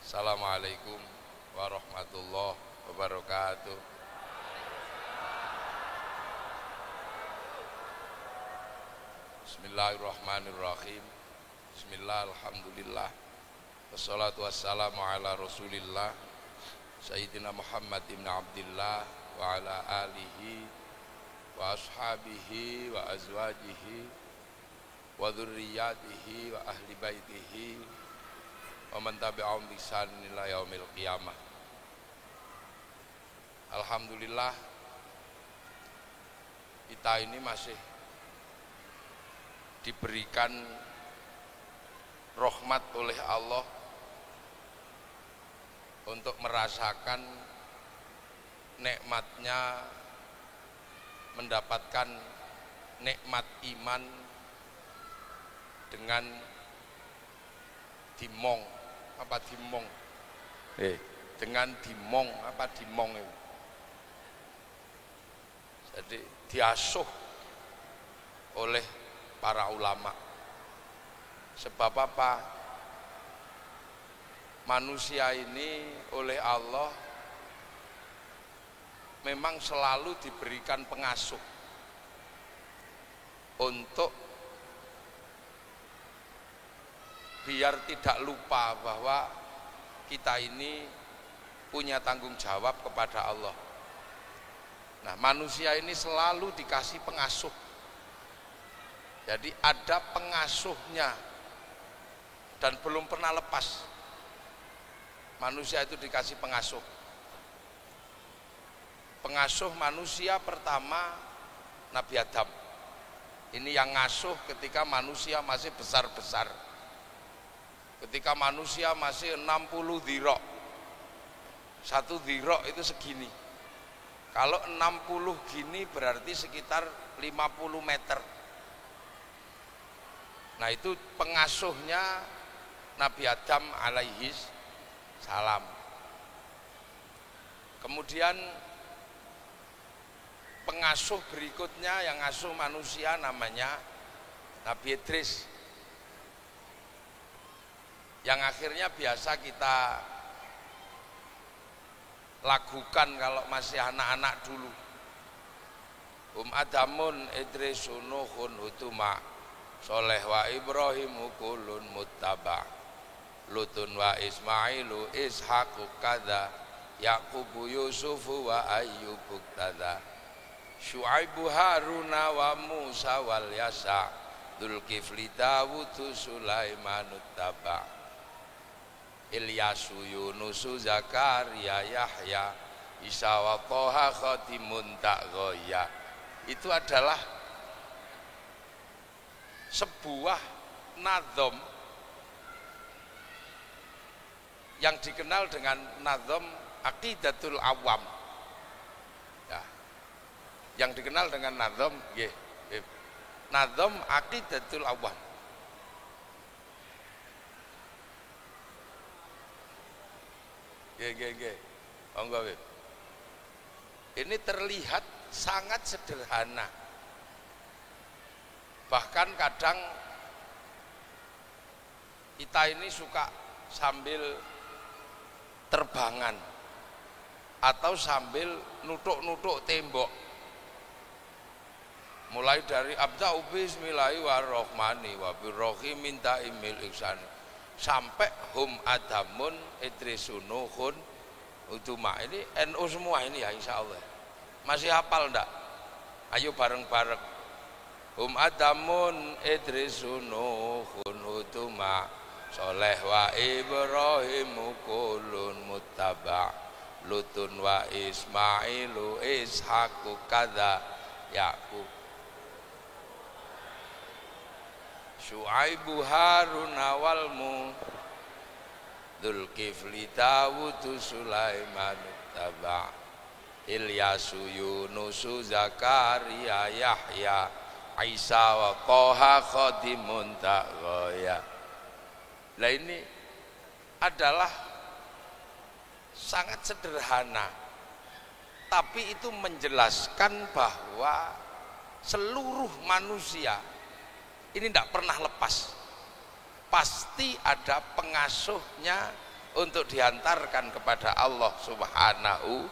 Assalamualaikum warahmatullahi wabarakatuh. Bismillahirrahmanirrahim. Bismillah, alhamdulillah. Wassalatu wassalamu ala rasulillah Sayyidina Muhammad ibn Abdillah wa ala alihi wa ashabihi wa azwajihi wa dhurriyyatihi wa ahli baitihi wa man tabi'ahum bi ihsan ila yaumil qiyamah. Alhamdulillah, kita ini masih diberikan rahmat oleh Allah untuk merasakan nikmatnya mendapatkan nikmat iman dengan dimong dengan dimong itu. Jadi diasuh oleh para ulama. Sebab apa? Manusia ini oleh Allah memang selalu diberikan pengasuh untuk biar tidak lupa bahwa kita ini punya tanggung jawab kepada Allah. Nah, manusia ini selalu dikasih pengasuh. Jadi ada pengasuhnya dan belum pernah lepas. Manusia itu dikasih pengasuh. Pengasuh manusia pertama Nabi Adam. Ini yang ngasuh ketika manusia masih besar-besar. Ketika manusia masih 60 dhira'. Satu dhira' itu segini. Kalau 60 gini berarti sekitar 50 meter. Nah, itu pengasuhnya Nabi Adam alaihi salam. Kemudian pengasuh berikutnya yang ngasuh manusia namanya Nabi Idris, yang akhirnya biasa kita lagukan kalau masih anak-anak dulu. Adamun Idrisun Nuhun Hutuma Soleh wa Ibrahimu kulun muttaba Lutun wa Ismailu Ishaqu kada Yaqubu Yusufu wa Ayyubu kada Syu'aibu Haruna wa Musa wal Yasa Dzulkifli Dawudu Sulaimanut taba Ilyasu Yunusu Zakaria Yahya Isa wa Toha Khotimun Ta'goya. Itu adalah sebuah nazom yang dikenal dengan nazom Aqidatul Awam ya. Yang dikenal dengan nazom nazom Aqidatul Awam. Monggo, Beb. Ini terlihat sangat sederhana. Bahkan kadang kita ini suka sambil terbangan atau sambil nutuk-nutuk tembok. Mulai dari abda'u bismillahirrahmanirrahim wa birrahim minta imil ihsan sampai hum adamun idrisunuhun utuma. Ini NU semua ini ya, insya Allah. Masih hafal enggak? Ayo bareng-bareng. Hum adamun idrisunuhun utuma Soleh wa Ibrahimu kulun muttaba Lutun wa Ismailu Ishaqu kada Yaqub Syu'aibu Haruna walmu Dzulkifli Dawudu Sulaimanut taba Ilyasu Yunusu Zakaria Yahya Isa wa Toha Khotimun Ta'goya. Nah, ini adalah sangat sederhana, tapi itu menjelaskan bahwa seluruh manusia ini tidak pernah lepas, pasti ada pengasuhnya untuk dihantarkan kepada Allah Subhanahu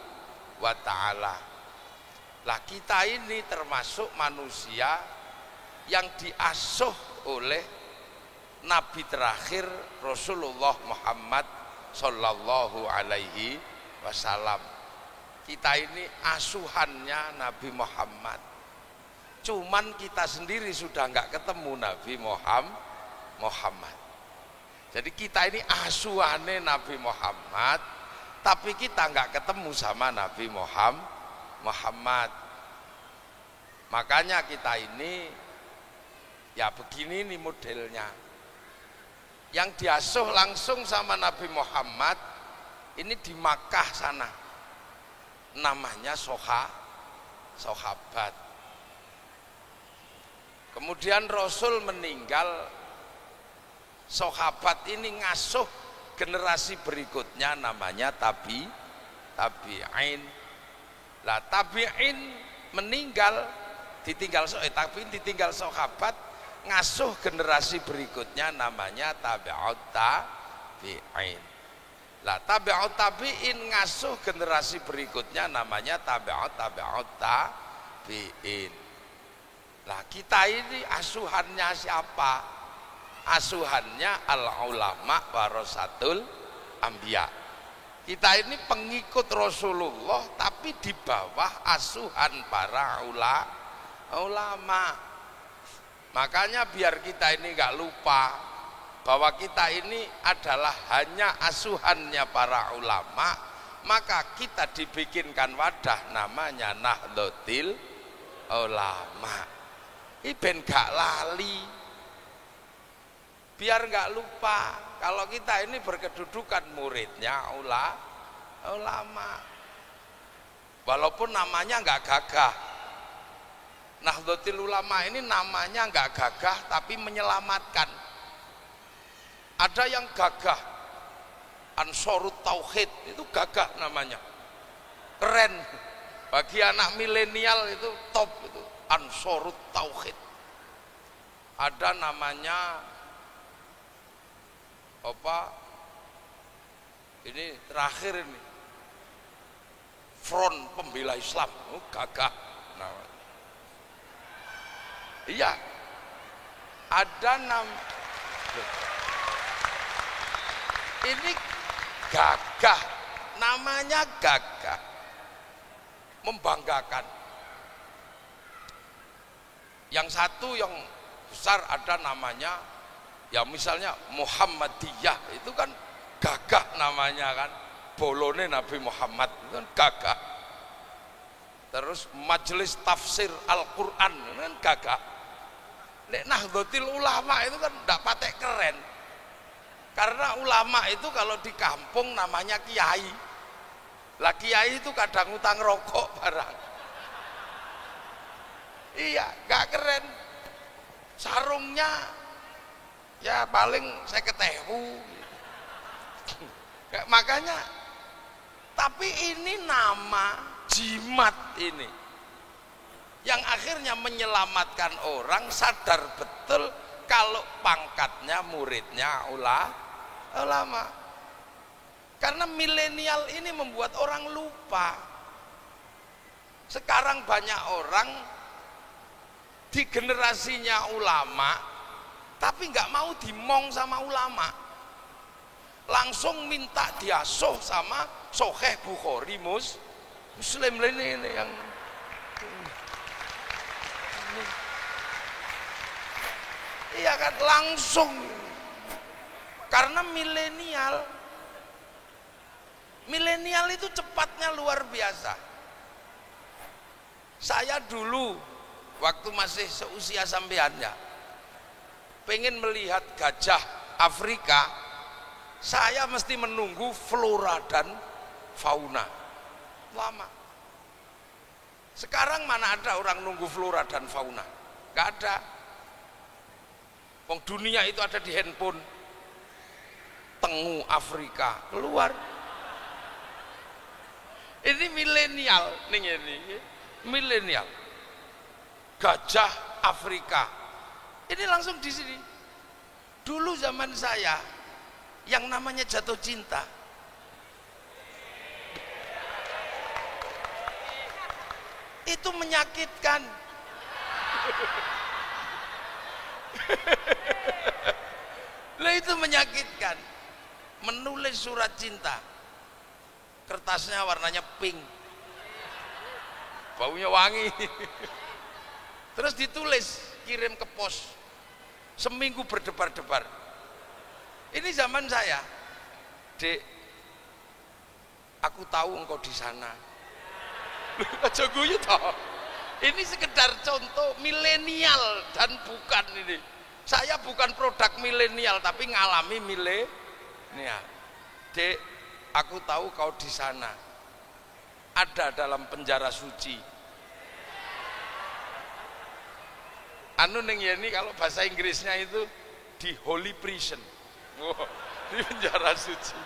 wa ta'ala. Lah kita ini termasuk manusia yang diasuh oleh Nabi terakhir Rasulullah Muhammad sallallahu alaihi wasallam. Kita ini asuhannya Nabi Muhammad. Cuman kita sendiri sudah enggak ketemu Nabi Muhammad. Jadi kita ini asuhannya Nabi Muhammad, tapi kita enggak ketemu sama Nabi Muhammad. Makanya kita ini ya begini nih modelnya. Yang diasuh langsung sama Nabi Muhammad ini di Makkah sana. Namanya sahabat. Kemudian Rasul meninggal, sahabat ini ngasuh generasi berikutnya namanya tabi'in. Lah tabi'in meninggal, ditinggal sahabat, ngasuh generasi berikutnya namanya tabi'ut tabi'in. Lah tabi'ut tabi'in ngasuh generasi berikutnya namanya tabi'ut tabi'in. Lah kita ini asuhannya siapa? Asuhannya al-ulama warasatul anbiya. Kita ini pengikut Rasulullah tapi di bawah asuhan para ulama. Makanya biar kita ini enggak lupa bahwa kita ini adalah hanya asuhannya para ulama, maka kita dibikinkan wadah namanya Nahdlatul Ulama. Iben gak lali, biar gak lupa kalau kita ini berkedudukan muridnya ulama, walaupun namanya gak gagah. Nahdlatul Ulama ini namanya gak gagah tapi menyelamatkan. Ada yang gagah, Ansarut Tauhid, itu gagah namanya, keren. Bagi anak milenial itu top, itu Ansarut Tauhid. Ada namanya apa? Ini terakhir ini, Front Pembela Islam, gagah. Nah, iya, ada ini gagah, namanya gagah, membanggakan. Yang satu yang besar ada namanya, ya misalnya Muhammadiyah, itu kan gagah namanya kan, bolone Nabi Muhammad itu kan gagah. Terus Majelis Tafsir Al-Quran itu kan gagah. Nek Nahdlatul Ulama itu kan enggak patek keren. Karena ulama itu kalau di kampung namanya kiai. Lah kiai itu kadang utang rokok barang. Iya, gak keren. Sarungnya ya paling 50.000. Makanya, tapi ini nama jimat ini yang akhirnya menyelamatkan orang sadar betul kalau pangkatnya muridnya ulama. Karena milenial ini membuat orang lupa. Sekarang banyak orang di generasinya ulama tapi nggak mau dimong sama ulama, langsung minta diasuh sama Sahih Bukhari Muslim ini yang iya kan, langsung. Karena milenial itu cepatnya luar biasa. Saya dulu waktu masih seusia sampeannya pengen melihat gajah Afrika, saya mesti menunggu flora dan fauna lama. Sekarang mana ada orang nunggu flora dan fauna? Gak ada. Wong dunia itu ada di handphone. Tengu Afrika keluar. Ini milenial, ini milenial. Gajah Afrika. Ini langsung di sini. Dulu zaman saya yang namanya jatuh cinta, Itu menyakitkan. Lah itu menyakitkan. Menulis surat cinta, kertasnya warnanya pink, baunya wangi, terus ditulis kirim ke pos, seminggu berdebar-debar. Ini zaman saya, Dek, aku tahu engkau di sana. Aja guyu toh. Ini sekedar contoh milenial dan bukan ini. Saya bukan produk milenial tapi ngalami milenial. Dek, aku tahu kau di sana. Ada dalam penjara suci. Anu neng ini kalau bahasa Inggrisnya itu di holy prison. Oh, di penjara suci.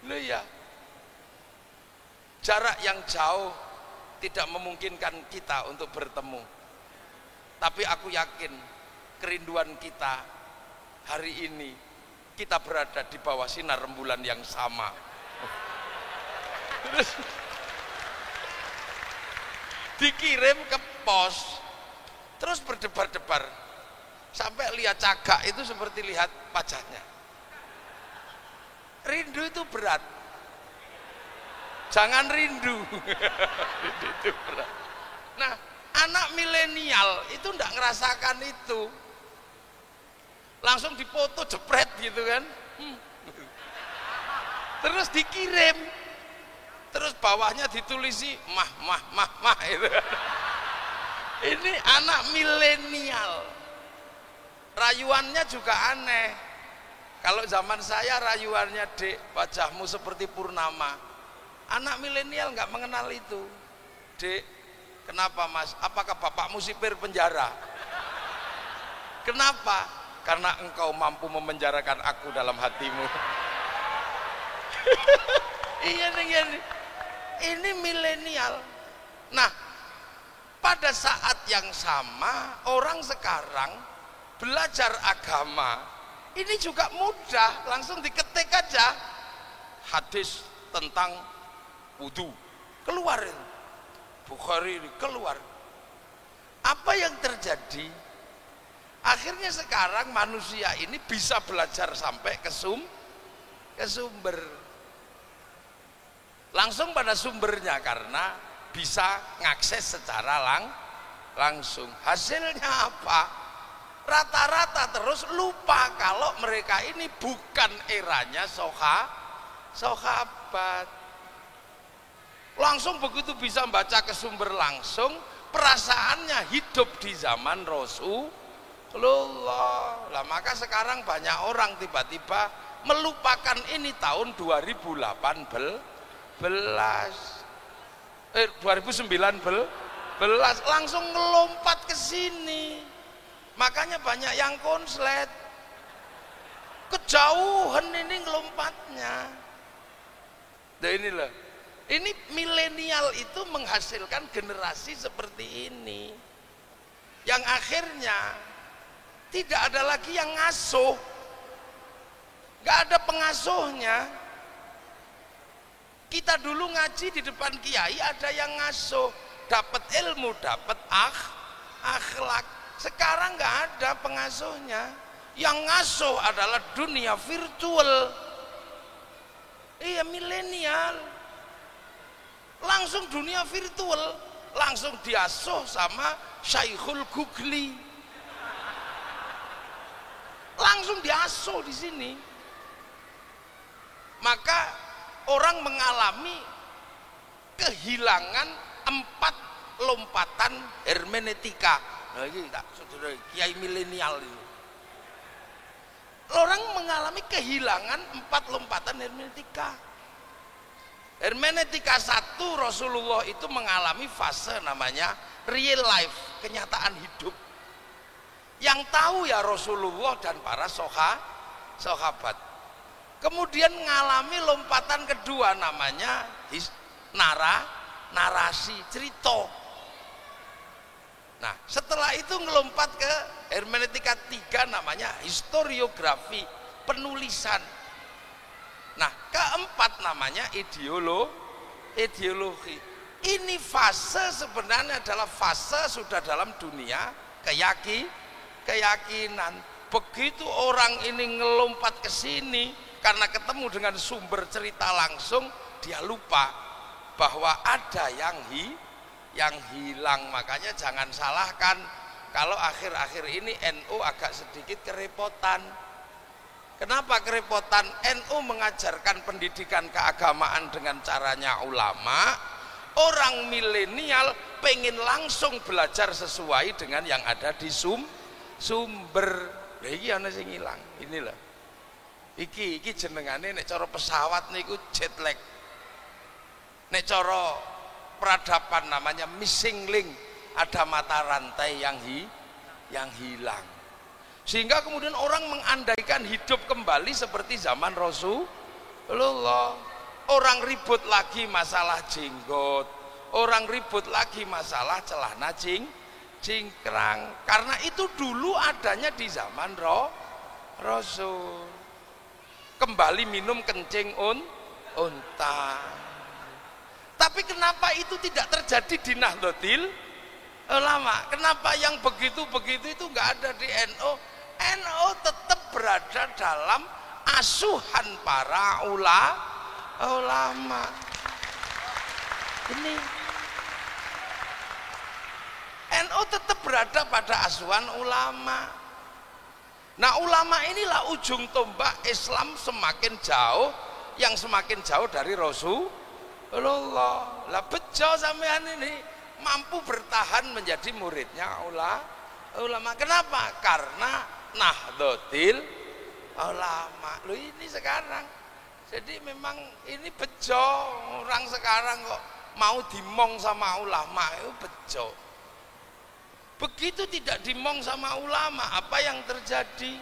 Loh ya. Jarak yang jauh tidak memungkinkan kita untuk bertemu. Tapi aku yakin kerinduan kita hari ini kita berada di bawah sinar rembulan yang sama. Terus dikirim ke pos, terus berdebar-debar sampai lihat cagak itu seperti lihat wajahnya. Rindu itu berat. Jangan rindu. Rindu itu berat. Nah, anak milenial itu enggak ngerasakan itu. Langsung dipoto jepret gitu kan. Terus dikirim. Terus bawahnya ditulisi mah itu. Ini anak milenial. Rayuannya juga aneh. Kalau zaman saya rayuannya, Dek, wajahmu seperti purnama. Anak milenial nggak mengenal itu. Dek, kenapa Mas? Apakah bapakmu sipir penjara? Kenapa? Karena engkau mampu memenjarakan aku dalam hatimu. Iya nih, ini milenial. Nah, pada saat yang sama orang sekarang belajar agama ini juga mudah, langsung diketik aja hadis tentang wudu, keluar itu. Bukhari keluar. Apa yang terjadi? Akhirnya sekarang manusia ini bisa belajar sampai ke sumber. Langsung pada sumbernya karena bisa ngakses secara langsung. Hasilnya apa? Rata-rata terus lupa kalau mereka ini bukan eranya sahabat. Langsung begitu bisa baca ke sumber langsung, perasaannya hidup di zaman Rasulullah. Lah maka sekarang banyak orang tiba-tiba melupakan ini tahun 2019, langsung ngelompat ke sini. Makanya banyak yang konslet. Kejauhan ini ngelompatnya. Nah inilah. Ini milenial itu menghasilkan generasi seperti ini. Yang akhirnya tidak ada lagi yang ngasuh. Gak ada pengasuhnya. Kita dulu ngaji di depan kiai ada yang ngasuh, dapat ilmu, dapat akhlak. Sekarang nggak ada pengasuhnya. Yang ngasuh adalah dunia virtual. Iya, milenial. Langsung dunia virtual, langsung diasuh sama Syekhul Googli. Langsung diasuh di sini. Maka orang mengalami kehilangan 4 lompatan hermeneutika. Nah, ini tak, saudara kiai milenial ini. Orang mengalami kehilangan 4 lompatan hermeneutika. Hermeneutika 1, Rasulullah itu mengalami fase namanya real life, kenyataan hidup. Yang tahu ya Rasulullah dan para sahabat. Kemudian mengalami lompatan kedua namanya narasi, cerita. Nah, setelah itu ngelompat ke hermeneutika 3 namanya historiografi, penulisan. Nah, keempat namanya ideologi. Ini fase sebenarnya adalah fase sudah dalam dunia keyakinan. Begitu orang ini ngelompat ke sini karena ketemu dengan sumber cerita langsung, dia lupa bahwa ada yang hilang. Makanya jangan salahkan kalau akhir-akhir ini NU agak sedikit kerepotan. Kenapa kerepotan? NU mengajarkan pendidikan keagamaan dengan caranya ulama. Orang milenial pengen langsung belajar sesuai dengan yang ada di sumber. Iki ana sing ilang. Inilah. Iki jenengane nek cara pesawat niku jet lag. Nek cara peradaban namanya missing link, ada mata rantai yang hilang. Sehingga kemudian orang mengandaikan hidup kembali seperti zaman Rasulullah. Orang ribut lagi masalah jenggot, orang ribut lagi masalah celana cingkrang, karena itu dulu adanya di zaman Rasul. Kembali minum kencing unta. Tapi kenapa itu tidak terjadi di Nahdlatul Ulama? Kenapa yang begitu-begitu itu nggak ada di NU? NU tetap berada dalam asuhan para ulama. Ini NU tetap berada pada asuhan ulama. Nah, ulama inilah ujung tombak Islam semakin jauh, yang semakin jauh dari Rasulullah. Lah bejo sampean ini mampu bertahan menjadi muridnya ulama. Kenapa? Karena Nahdlatul Ulama. Loh ini sekarang. Jadi memang ini bejo, orang sekarang kok mau dimong sama ulama itu bejo. Begitu tidak dimong sama ulama, apa yang terjadi?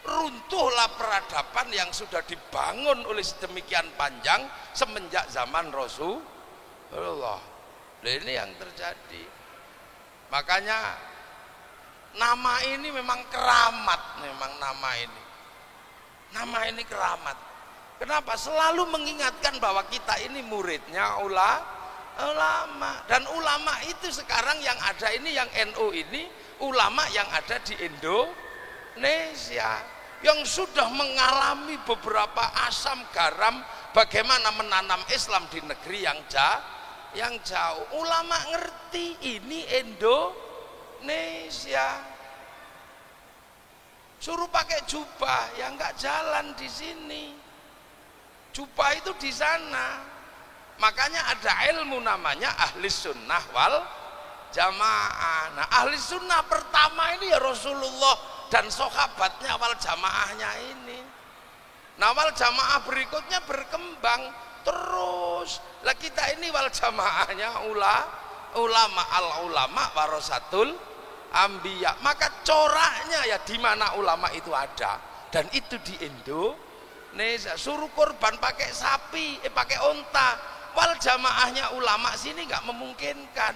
Runtuhlah peradaban yang sudah dibangun oleh sedemikian panjang semenjak zaman Rasulullah. Nah, ini yang terjadi. Makanya nama ini memang keramat, memang nama ini. Nama ini keramat. Kenapa? Selalu mengingatkan bahwa kita ini muridnya ulama. Dan ulama itu sekarang yang ada ini, yang NU ini, ulama yang ada di Indonesia, yang sudah mengalami beberapa asam garam bagaimana menanam Islam di negeri yang jauh. Ulama ngerti ini Indonesia. Suruh pakai jubah, ya nggak jalan di sini. Jubah itu di sana. Makanya ada ilmu namanya ahli sunnah wal jamaah. Nah, ahli sunnah pertama ini ya Rasulullah dan sahabatnya wal jamaahnya ini. Nah, wal jamaah berikutnya berkembang terus. Lah kita ini wal jamaahnya ulama, al ulama warasatul ambiya. Maka coraknya ya di mana ulama itu ada, dan itu di Indonesia. Suruh korban pakai sapi, pakai onta, wal jamaahnya ulama sini nggak memungkinkan,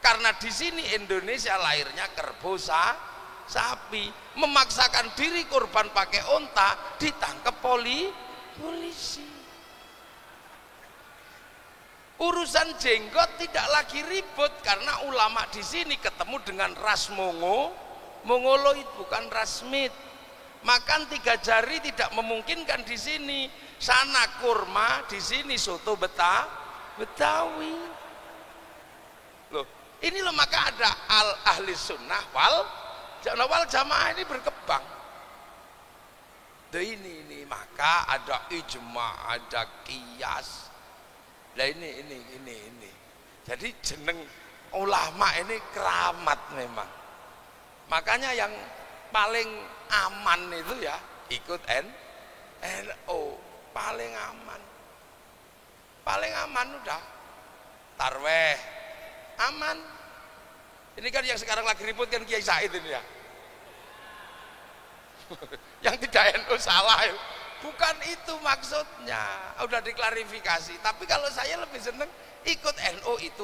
karena di sini Indonesia lahirnya kerbau sapi. Memaksakan diri korban pakai onta, ditangkap polisi. Urusan jenggot tidak lagi ribut karena ulama di sini ketemu dengan ras Mongoloid, bukan ras Smith. Makan 3 jari tidak memungkinkan di sini. Sana kurma, di sini soto Betawi. Loh, ini loh, maka ada ahli sunnah wal jamaah ini berkembang. Ini maka ada ijma, ada qiyas. Lah ini. Jadi jeneng ulama ini keramat memang. Makanya yang paling aman itu ya ikut NU, paling aman udah. Tarweh aman. Ini kan yang sekarang lagi ribut kan Kiai Said ini ya. Yang tidak NU salah ya. Bukan itu maksudnya, udah diklarifikasi. Tapi kalau saya lebih seneng ikut NU itu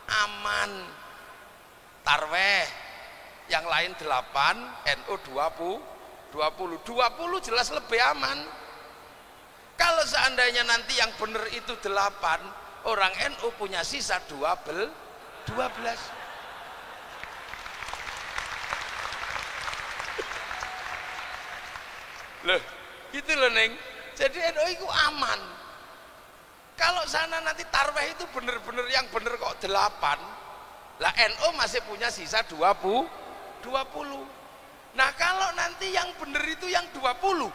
aman. Tarweh yang lain 8, NU 20 jelas lebih aman. Kalau seandainya nanti yang benar itu 8, orang NU punya sisa 12. Loh, gitu loh Neng. Jadi NU itu aman. Kalau sana nanti tarweh itu bener-bener yang bener kok 8, lah NU masih punya sisa 20. Nah kalau nanti yang bener itu yang 20,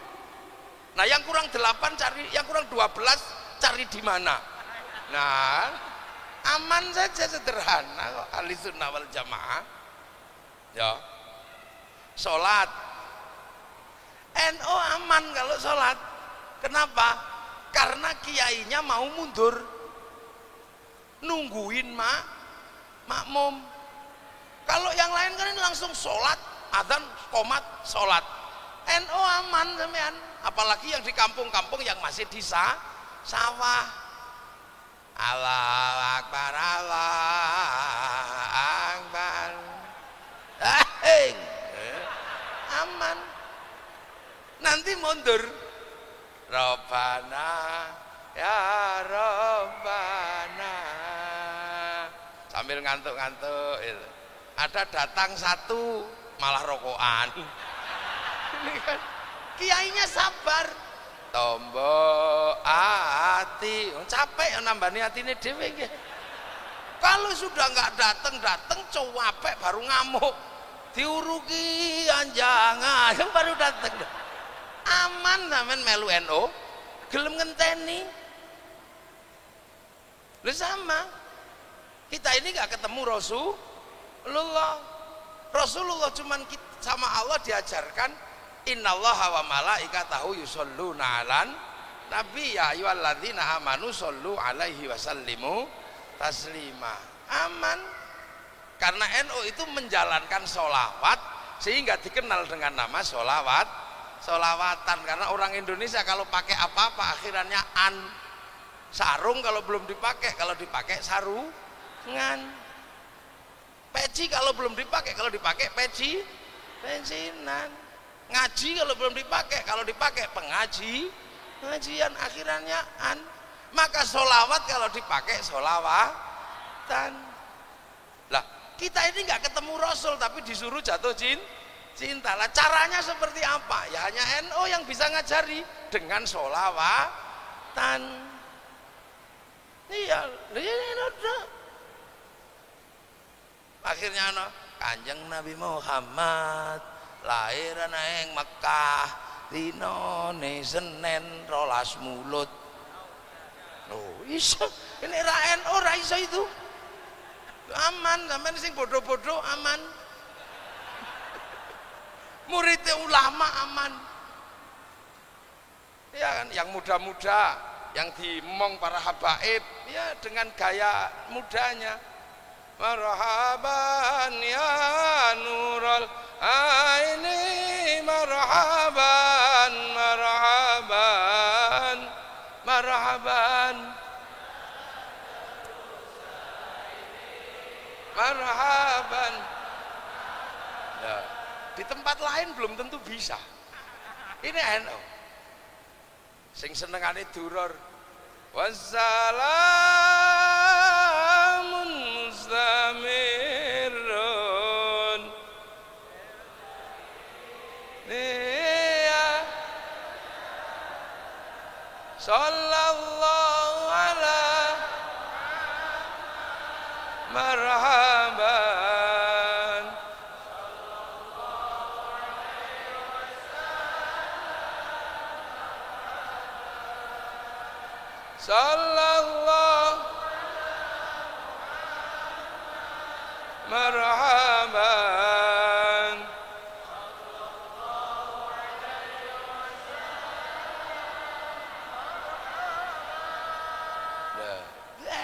nah yang kurang 8 cari, yang kurang 12 cari di mana? Nah aman saja, sederhana kok. Ahlussunnah wal Jamaah ya. Sholat NU aman kalau sholat. Kenapa? Karena kiainya mau mundur, nungguin makmum. Kalau yang lain kan langsung sholat, adzan, qomat, sholat. NU aman sampean. Apalagi yang di kampung-kampung yang masih di sawah. Allahu Akbar, Allahu Akbar. Aman. Nanti mundur. Rabbana ya Rabbana. Sambil ngantuk-ngantuk. Ada datang satu malah rokokan. Ini kan kiainya sabar. Tombo ati, capek nambani atine dhewe nggih. Kalau sudah nggak datang cowapek baru ngamuk. Diuruki anjangan yang baru datang. Aman sampean melu NU, gelem ngenteni. Lu sama. Kita ini nggak ketemu Rasulullah cuman sama Allah diajarkan innallaha wa malaikatahu yusholluna 'alan nabi ya ayyuhalladzina amanu shollu 'alaihi wa sallimu taslima. Aman. Karena NU itu menjalankan sholawat sehingga dikenal dengan nama sholawatan. Karena orang Indonesia kalau pakai apa-apa akhirannya an. Sarung kalau belum dipakai, kalau dipakai sarungan. Peci kalau belum dipakai, kalau dipakai pensinan. Ngaji kalau belum dipakai, kalau dipakai pengajian akhirannya an. Maka sholawat kalau dipakai sholawatan. Lah kita ini nggak ketemu Rasul tapi disuruh jatuh cinta. Lah caranya seperti apa? Ya hanya NU yang bisa ngajari dengan sholawatan. Iya, akhirnya Kanjeng Nabi Muhammad lahir nang Mekah dinone Senin 12 Mulut. Oh iso ini ra NU ra iso itu. Aman, sampean sing bodoh-bodoh aman. Muridnya ulama aman. Ya kan, yang muda-muda, yang dimong para habaib, ya dengan gaya mudanya. Marhaban ya nurul aini, marhaban, marhaban, marhaban. Marhaban. Nah, di tempat lain belum tentu bisa. Ini NU. Sing senengane durur. Wassalamun mustamirun. Dia sallallahu ala marhaban. Sallallahu marhaban.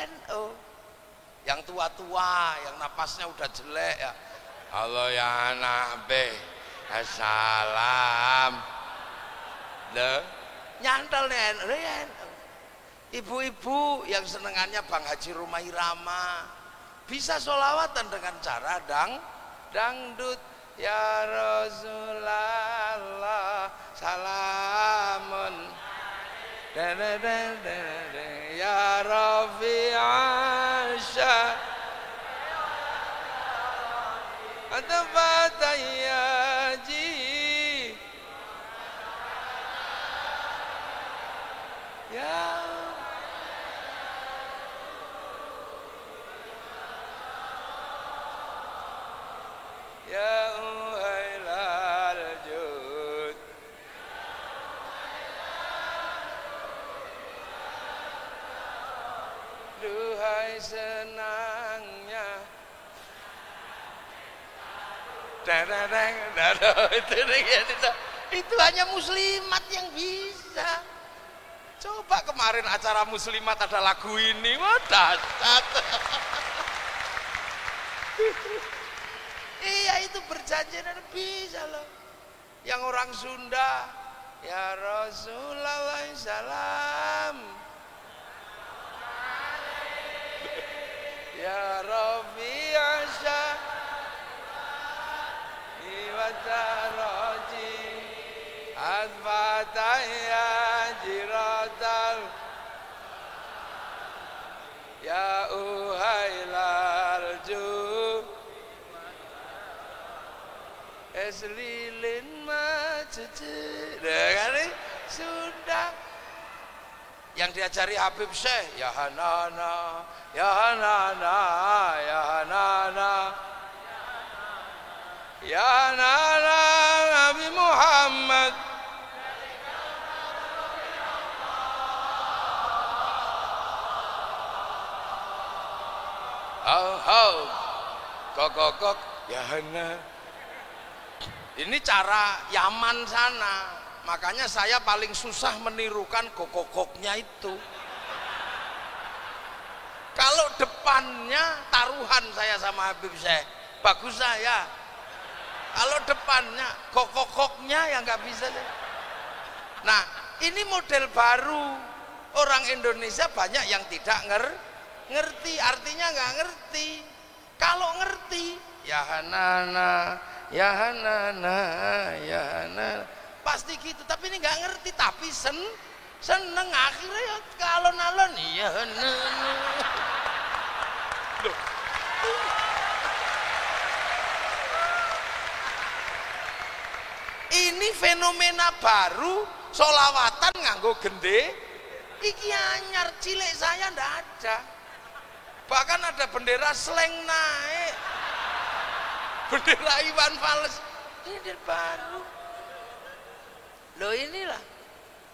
NU yang tua-tua, yang napasnya udah jelek ya. Allah ya Nabi, assalam. Nyantol nih. Ibu-ibu yang senengannya Bang Haji Rumah Irama bisa sholawatan dengan cara dangdut. Ya Rasulullah salamun ya Rabb Rafi'a Atafatayyaji ya ya uhailal jud duhai senangnya itu hanya muslimat yang bisa. Coba kemarin acara muslimat ada lagu ini, wah dahsyat. Iya itu berjanji dan bisa loh. Yang orang Sunda, ya Rasulullah salam, ya Rabbi Asya, Iwataraji, Advataya Jiratal, ya Uhailal Ju, Eslilin Macuci, dengan sudah yang diajari Habib Syekh, ya Hanana, ya Hanana, ya Hanana, ya Hanana, Nabi Muhammad. Kok ya Hana. Ini cara Yaman sana, makanya saya paling susah menirukan kokoknya itu. Kalau depannya taruhan saya sama Habib Syekh, bagus saya. Kalau depannya kokoknya ya nggak bisa. Nah ini model baru, orang Indonesia banyak yang tidak ngerti, artinya nggak ngerti. Kalau ngerti, ya Hanana, ya Hanana, ya Hanana, pasti gitu. Tapi ini nggak ngerti, tapi seneng akhirnya ya kalon-alon, ya Hanana. Ini fenomena baru, solawatan nganggo gende. Iki anyar, cilik saya ndak ada. Bahkan ada bendera sleng naik, bendera Iwan Fals. Ini baru. Loh inilah.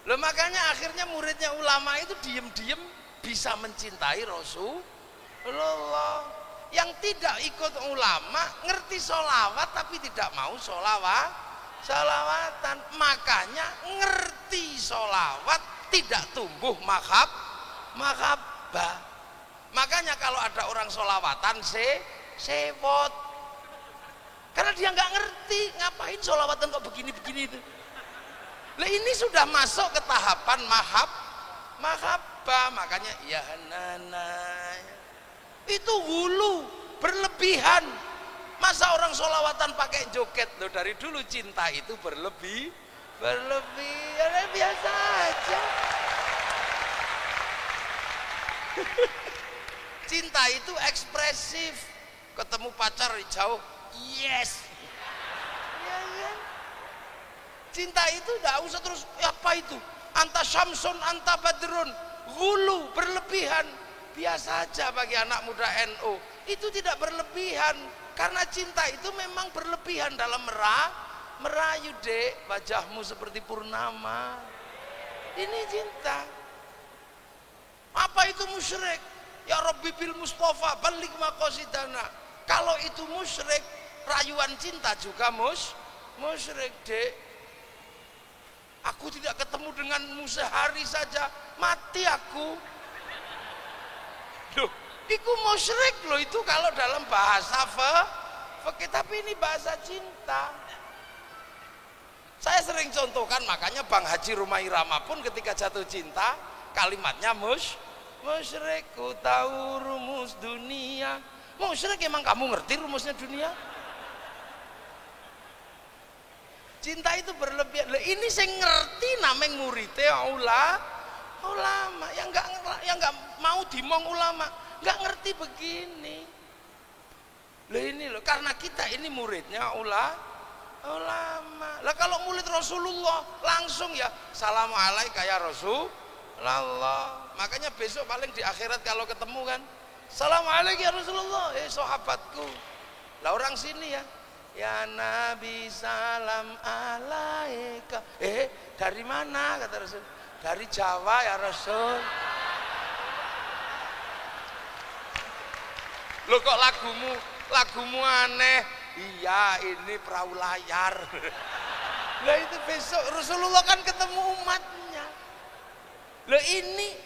Loh makanya akhirnya muridnya ulama itu diem-diem bisa mencintai Rasulullah. Yang tidak ikut ulama ngerti solawat tapi tidak mau solawatan. Makanya ngerti solawat tidak tumbuh mahabbah. Makanya kalau ada orang solawatan sewot, karena dia nggak ngerti ngapain solawatan kok begini-begini itu. Lah ini sudah masuk ke tahapan mahabbah. Makanya ya Nana itu hulu berlebihan. Masa orang solawatan pakai joget? Loh dari dulu cinta itu berlebih, biasa aja. Cinta itu ekspresif, ketemu pacar jauh, yes. Ya, ya. Cinta itu tidak usah terus apa itu, anta syamsun, anta badrun, hulu berlebihan. Biasa aja bagi anak muda NU, itu tidak berlebihan, karena cinta itu memang berlebihan dalam merayu dek, wajahmu seperti purnama. Ini cinta. Apa itu musyrik? Ya Rabbi bil Mustafa balik maqasidana. Kalau itu musyrik, rayuan cinta juga musyrik dek. Aku tidak ketemu denganmu sehari saja, mati aku. Loh, itu musyrik loh itu kalau dalam bahasa fikih, tapi ini bahasa cinta. Saya sering contohkan, makanya Bang Haji Rumah Irama pun ketika jatuh cinta kalimatnya musyrik, ku tahu rumus dunia. Musyrik emang kamu ngerti rumusnya dunia? Cinta itu berlebihan. Ini saya ngerti namanya muridnya ulama yang nggak mau dimong ulama, nggak ngerti begini. Loh ini loh, karena kita ini muridnya ulama. Lah kalau murid Rasulullah langsung ya Assalamualaikum ya Rasulullah. Makanya besok paling di akhirat kalau ketemu kan Assalamualaikum ya Rasulullah, sahabatku. Lah orang sini ya Nabi salam alaika. Dari mana kata Rasul? Dari Jawa ya Rasul. Loh kok lagumu aneh? Iya ini perahu layar. Lah itu besok Rasulullah kan ketemu umatnya. Loh ini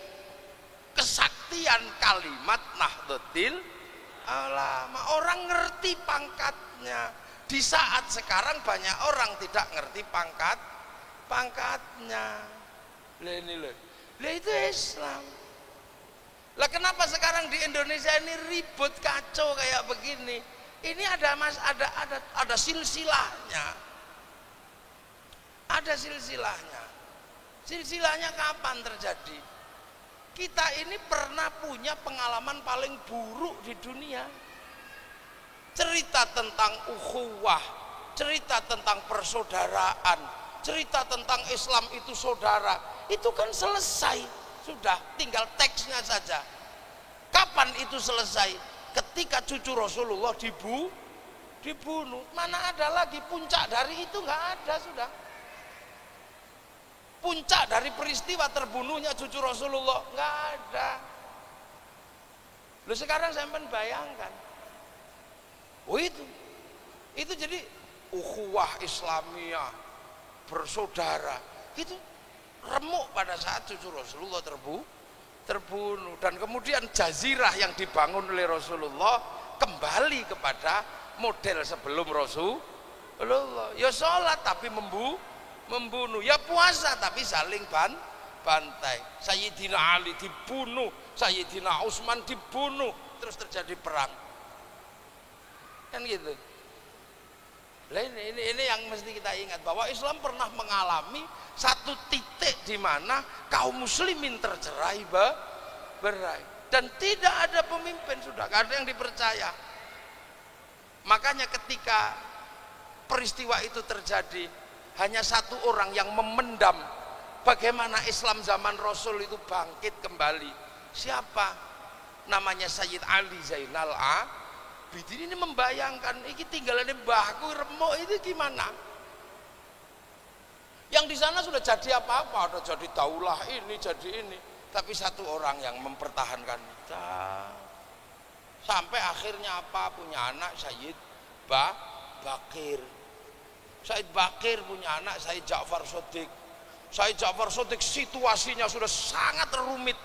kesaktian kalimat Nahdlatul Ulama. Orang ngerti pangkatnya. Di saat sekarang banyak orang tidak ngerti pangkatnya. Lah ini loh. Lah itu Islam. Lah kenapa sekarang di Indonesia ini ribut kacau kayak begini? Ini ada silsilahnya. Ada silsilahnya. Silsilahnya kapan terjadi? Kita ini pernah punya pengalaman paling buruk di dunia. Cerita tentang ukhuwah, cerita tentang persaudaraan, cerita tentang Islam itu saudara, itu kan selesai. Sudah, tinggal teksnya saja. Kapan itu selesai? Ketika cucu Rasulullah dibunuh. Mana ada lagi puncak dari itu? Nggak ada sudah. Puncak dari peristiwa terbunuhnya cucu Rasulullah nggak ada. Loh sekarang sampean bayangkan. Oh itu jadi ukhuwah Islamiyah, bersaudara itu remuk pada saat cucu Rasulullah terbunuh, dan kemudian jazirah yang dibangun oleh Rasulullah kembali kepada model sebelum Rasulullah. Ya sholat tapi membunuh, ya puasa tapi saling bantai. Sayyidina Ali dibunuh, Sayyidina Utsman dibunuh, terus terjadi perang. Kan gitu. Nah, ini yang mesti kita ingat, bahwa Islam pernah mengalami satu titik di mana kaum muslimin tercerai berai, dan tidak ada pemimpin, sudah gak ada yang dipercaya. Makanya ketika peristiwa itu terjadi, hanya satu orang yang memendam bagaimana Islam zaman Rasul itu bangkit kembali. Siapa? Namanya Sayyid Ali Zainal Abidin. Ini membayangkan, ini tinggalannya mbahku remuk itu gimana? Yang di sana sudah jadi apa-apa, ada jadi daulah ini, jadi ini, tapi satu orang yang mempertahankan kita. Sampai akhirnya apa? Punya anak Sayyid Bakir. Sayyid Bakir punya anak Sayyid Ja'far Shadiq. Sayyid Ja'far Shadiq situasinya sudah sangat rumit,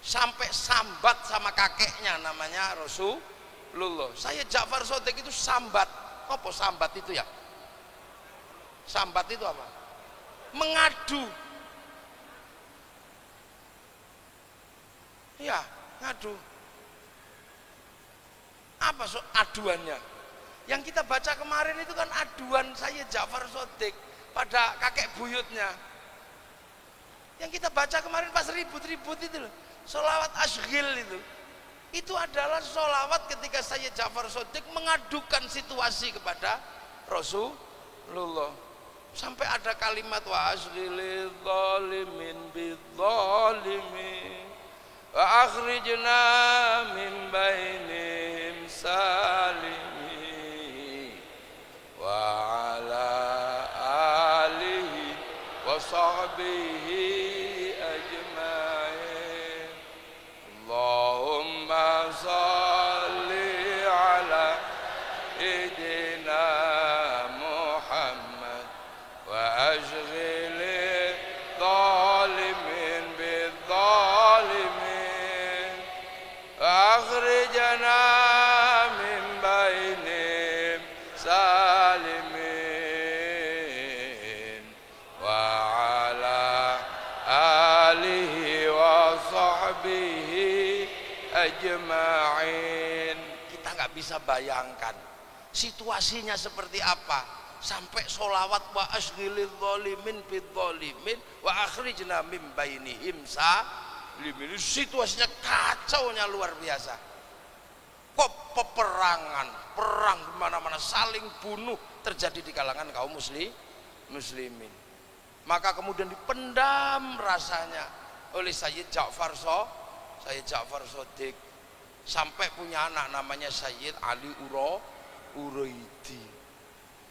sampai sambat sama kakeknya namanya Rasulullah. Sayyid Ja'far Shadiq itu sambat. Apa sambat itu ya? Sambat itu apa? Mengadu. Ya, ngadu. Apa aduannya? Yang kita baca kemarin itu kan aduan Sayyid Ja'far Shadiq pada kakek buyutnya. Yang kita baca kemarin pas ribut-ribut itu loh, sholawat asghil itu adalah sholawat ketika Sayyid Ja'far Shadiq mengadukan situasi kepada Rasulullah. Sampai ada kalimat wa asghilil zalimin bidzalimin wa akhrijna min bainihim salimin wa ala alihi wa sahbihi ajma'in. Allahumma salli ala sayyidina Muhammad wa ashghilil zalimin bidzalimin akhrijna min bainihim salimin wa ala alihi wa sahbihi ajma'in. Kita nggak bisa bayangkan situasinya seperti apa sampai solawat wa asghilil zalimin bid zalimin wa akhrijna mim bainihim salimin. Situasinya kacaunya luar biasa. Kok peperangan, perang di mana-mana, saling bunuh terjadi di kalangan kaum muslimin. Maka kemudian dipendam rasanya oleh Sayyid Ja'far Shadiq sampai punya anak namanya Sayyid Ali Uraidi.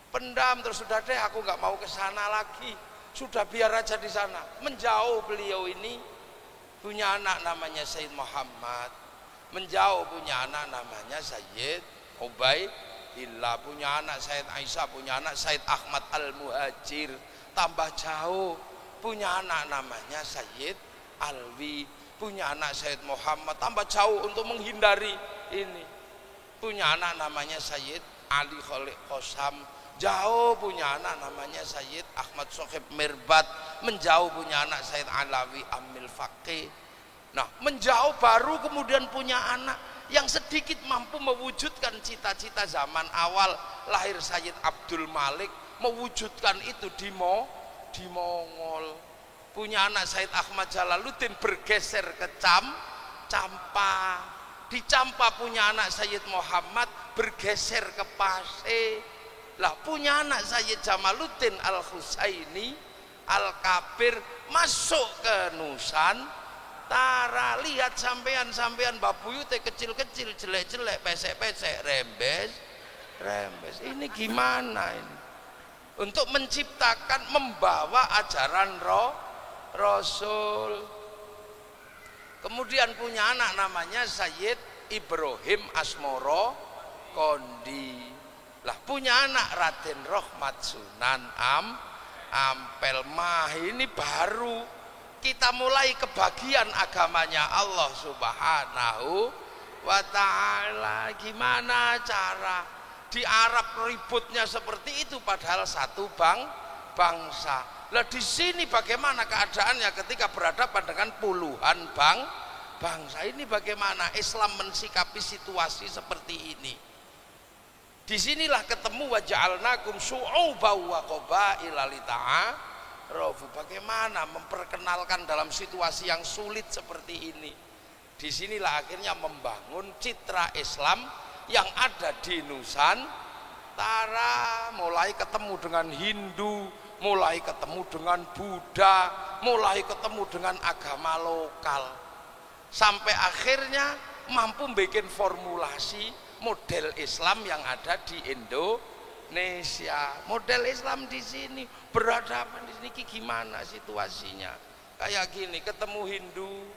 Pendam terus, sudah deh aku nggak mau ke sana lagi, sudah biar aja di sana. Menjauh beliau ini, punya anak namanya Sayyid Muhammad, menjauh punya anak namanya Sayyid Ubaidillah, punya anak Sayyid Aisyah, punya anak Sayyid Ahmad Al-Muhajir, tambah jauh punya anak namanya Sayyid Alwi, punya anak Sayyid Muhammad, tambah jauh untuk menghindari ini, punya anak namanya Sayyid Ali Khalid Qasam, jauh punya anak namanya Sayyid Ahmad Sohib Mirbat, menjauh punya anak Sayyid Alawi Amil Faqih. Nah, menjauh baru kemudian punya anak yang sedikit mampu mewujudkan cita-cita zaman awal lahir Sayyid Abdul Malik, mewujudkan itu di Mongol. Punya anak Sayyid Ahmad Jalaluddin bergeser ke Campa. Di Campa punya anak Sayyid Muhammad bergeser ke Pasir. Lah punya anak Sayyid Jamaluddin Al-Husaini Al-Kabir masuk ke Nusantara. Lihat sampean babuyute kecil-kecil, jelek-jelek, pesek-pesek, rembes. Ini gimana ini? Untuk menciptakan, membawa ajaran Rasul. Kemudian punya anak namanya Sayyid Ibrahim Asmoro Kondi. Lah punya anak Raden Rohmat Sunan Ampel. Mah ini baru kita mulai kebagian agamanya Allah Subhanahu wa ta'ala. Gimana cara di Arab ributnya seperti itu padahal satu bangsa. Lah di sini bagaimana keadaannya ketika berhadapan dengan puluhan bangsa ini? Bagaimana Islam mensikapi situasi seperti ini? Disinilah ketemu wa ja'alnakum syu'uban wa qabaila lita'arafu. Bagaimana memperkenalkan dalam situasi yang sulit seperti ini? Disinilah akhirnya membangun citra Islam yang ada di Nusantara. Mulai ketemu dengan Hindu, mulai ketemu dengan Buddha, mulai ketemu dengan agama lokal, sampai akhirnya mampu bikin formulasi model Islam yang ada di Indonesia. Model Islam di sini berhadapan di sini gimana situasinya? Kayak gini, ketemu Hindu,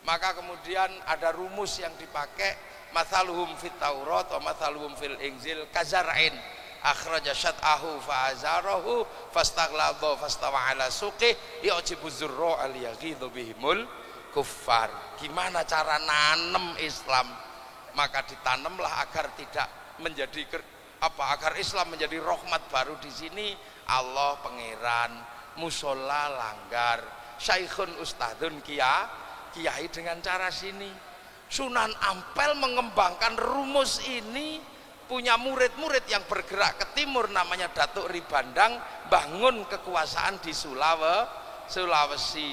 maka kemudian ada rumus yang dipakai, mathaluhum fit Taurat wa mathaluhum fil Injil kazar'in akhraja syat'ahu fa'azarahu fastaghlaba fastawa ala suqih yu'jibu zurra al-yaghidhu bihimul kuffar. Gimana cara nanem Islam? Maka ditanamlah agar tidak menjadi agar Islam menjadi rahmat baru di sini. Allah pangeran, musola langgar, syaikhun ustadzun kiai dengan cara sini. Sunan Ampel mengembangkan rumus ini, punya murid-murid yang bergerak ke timur namanya Datuk Ribandang, bangun kekuasaan di Sulawesi.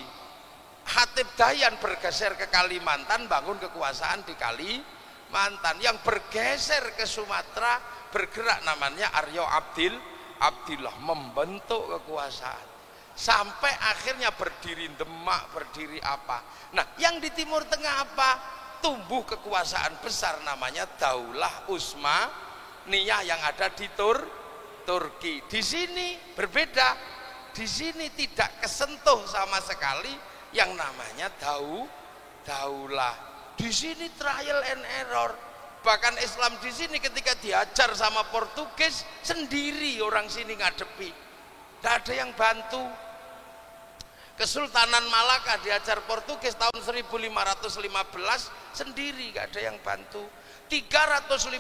Hatib Dayan bergeser ke Kalimantan, bangun kekuasaan di Kalimantan. Yang bergeser ke Sumatera bergerak namanya Aryo Abdillah, membentuk kekuasaan sampai akhirnya berdiri Demak, berdiri apa. Nah, yang di Timur Tengah apa? Tumbuh kekuasaan besar namanya Daulah Utsmaniyah yang ada di Turki. Di sini berbeda, di sini tidak kesentuh sama sekali yang namanya daulah. Di sini trial and error. Bahkan Islam di sini ketika diajar sama Portugis sendiri orang sini ngadepi. Tidak ada yang bantu. Kesultanan Malaka diajar Portugis tahun 1515 sendiri, gak ada yang bantu. 350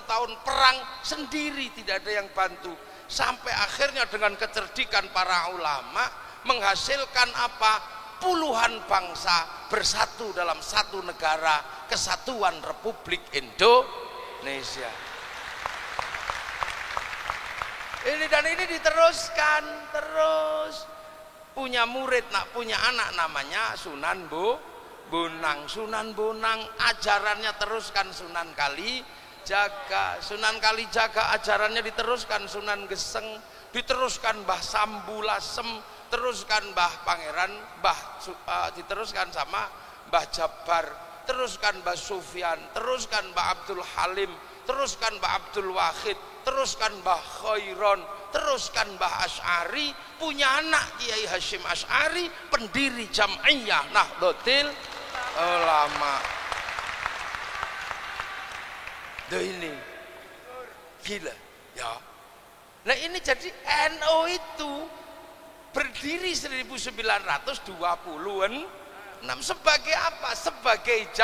tahun perang sendiri, tidak ada yang bantu. Sampai akhirnya dengan kecerdikan para ulama menghasilkan apa? Puluhan bangsa bersatu dalam satu negara, Kesatuan Republik Indonesia. Ini dan ini diteruskan terus. Punya murid, punya anak namanya Sunan Bonang. Sunan Bonang ajarannya teruskan Sunan Kalijaga. Sunan Kalijaga ajarannya diteruskan Sunan Geseng, diteruskan Mbah Sambulasem, teruskan Mbah Pangeran, diteruskan sama Mbah Jabar, teruskan Mbah Sufyan, teruskan Mbah Abdul Halim, teruskan Mbah Abdul Wahid, teruskan Mbah Khairon, teruskan Mbah Asy'ari, punya anak Kiai Hasyim Asy'ari, pendiri Jam'iyah Nahdlatul Ulama. Ini gila ya. Nah ini jadi NU itu berdiri 1926 sebagai apa? Sebagai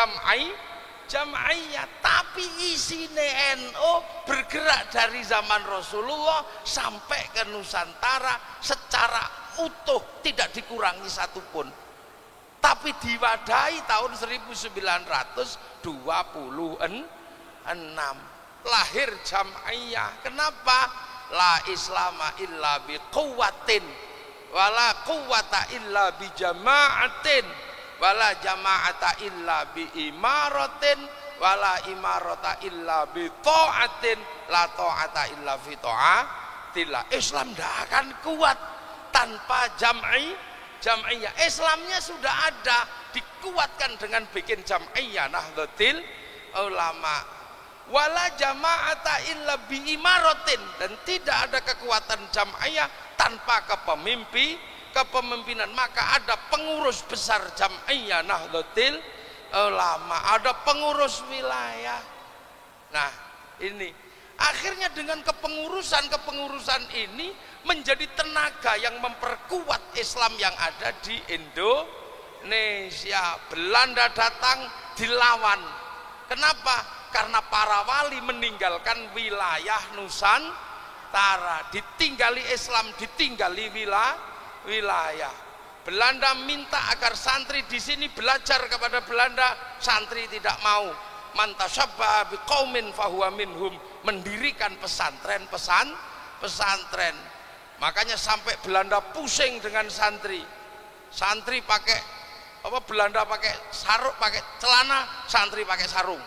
Jam'iyah, tapi isine NU bergerak dari zaman Rasulullah sampai ke Nusantara secara utuh, tidak dikurangi satupun. Tapi diwadahi tahun 1926 lahir Jam'iyah. Kenapa? La islama illa bi quwwatin wala quwwata illa bi jama'atin wala jama'ata illa bi imaratin wala imarata illa bi ta'atin la ta'ata illa fi ta'atillah. Islam tidak akan kuat tanpa Jam'iyah. Islamnya sudah ada, dikuatkan dengan bikin Jam'iyah Nahdlatul Ulama. Wala jama'ata illa bi imaratin, dan tidak ada kekuatan Jam'iyah tanpa kepemimpinan. Maka ada pengurus besar Jam'iyah Nahdlatul Ulama, ada pengurus wilayah. Nah ini akhirnya dengan kepengurusan ini menjadi tenaga yang memperkuat Islam yang ada di Indonesia. Belanda datang dilawan. Kenapa? Karena para wali meninggalkan wilayah Nusantara, ditinggali Islam, ditinggali wilayah. Belanda minta agar santri di sini belajar kepada Belanda, santri tidak mau. Man tasyabbaha biqaumin fahuwa minhum, mendirikan pesantren. Makanya sampai Belanda pusing dengan santri. Santri pakai Belanda pakai sarung, pakai celana, santri pakai sarung.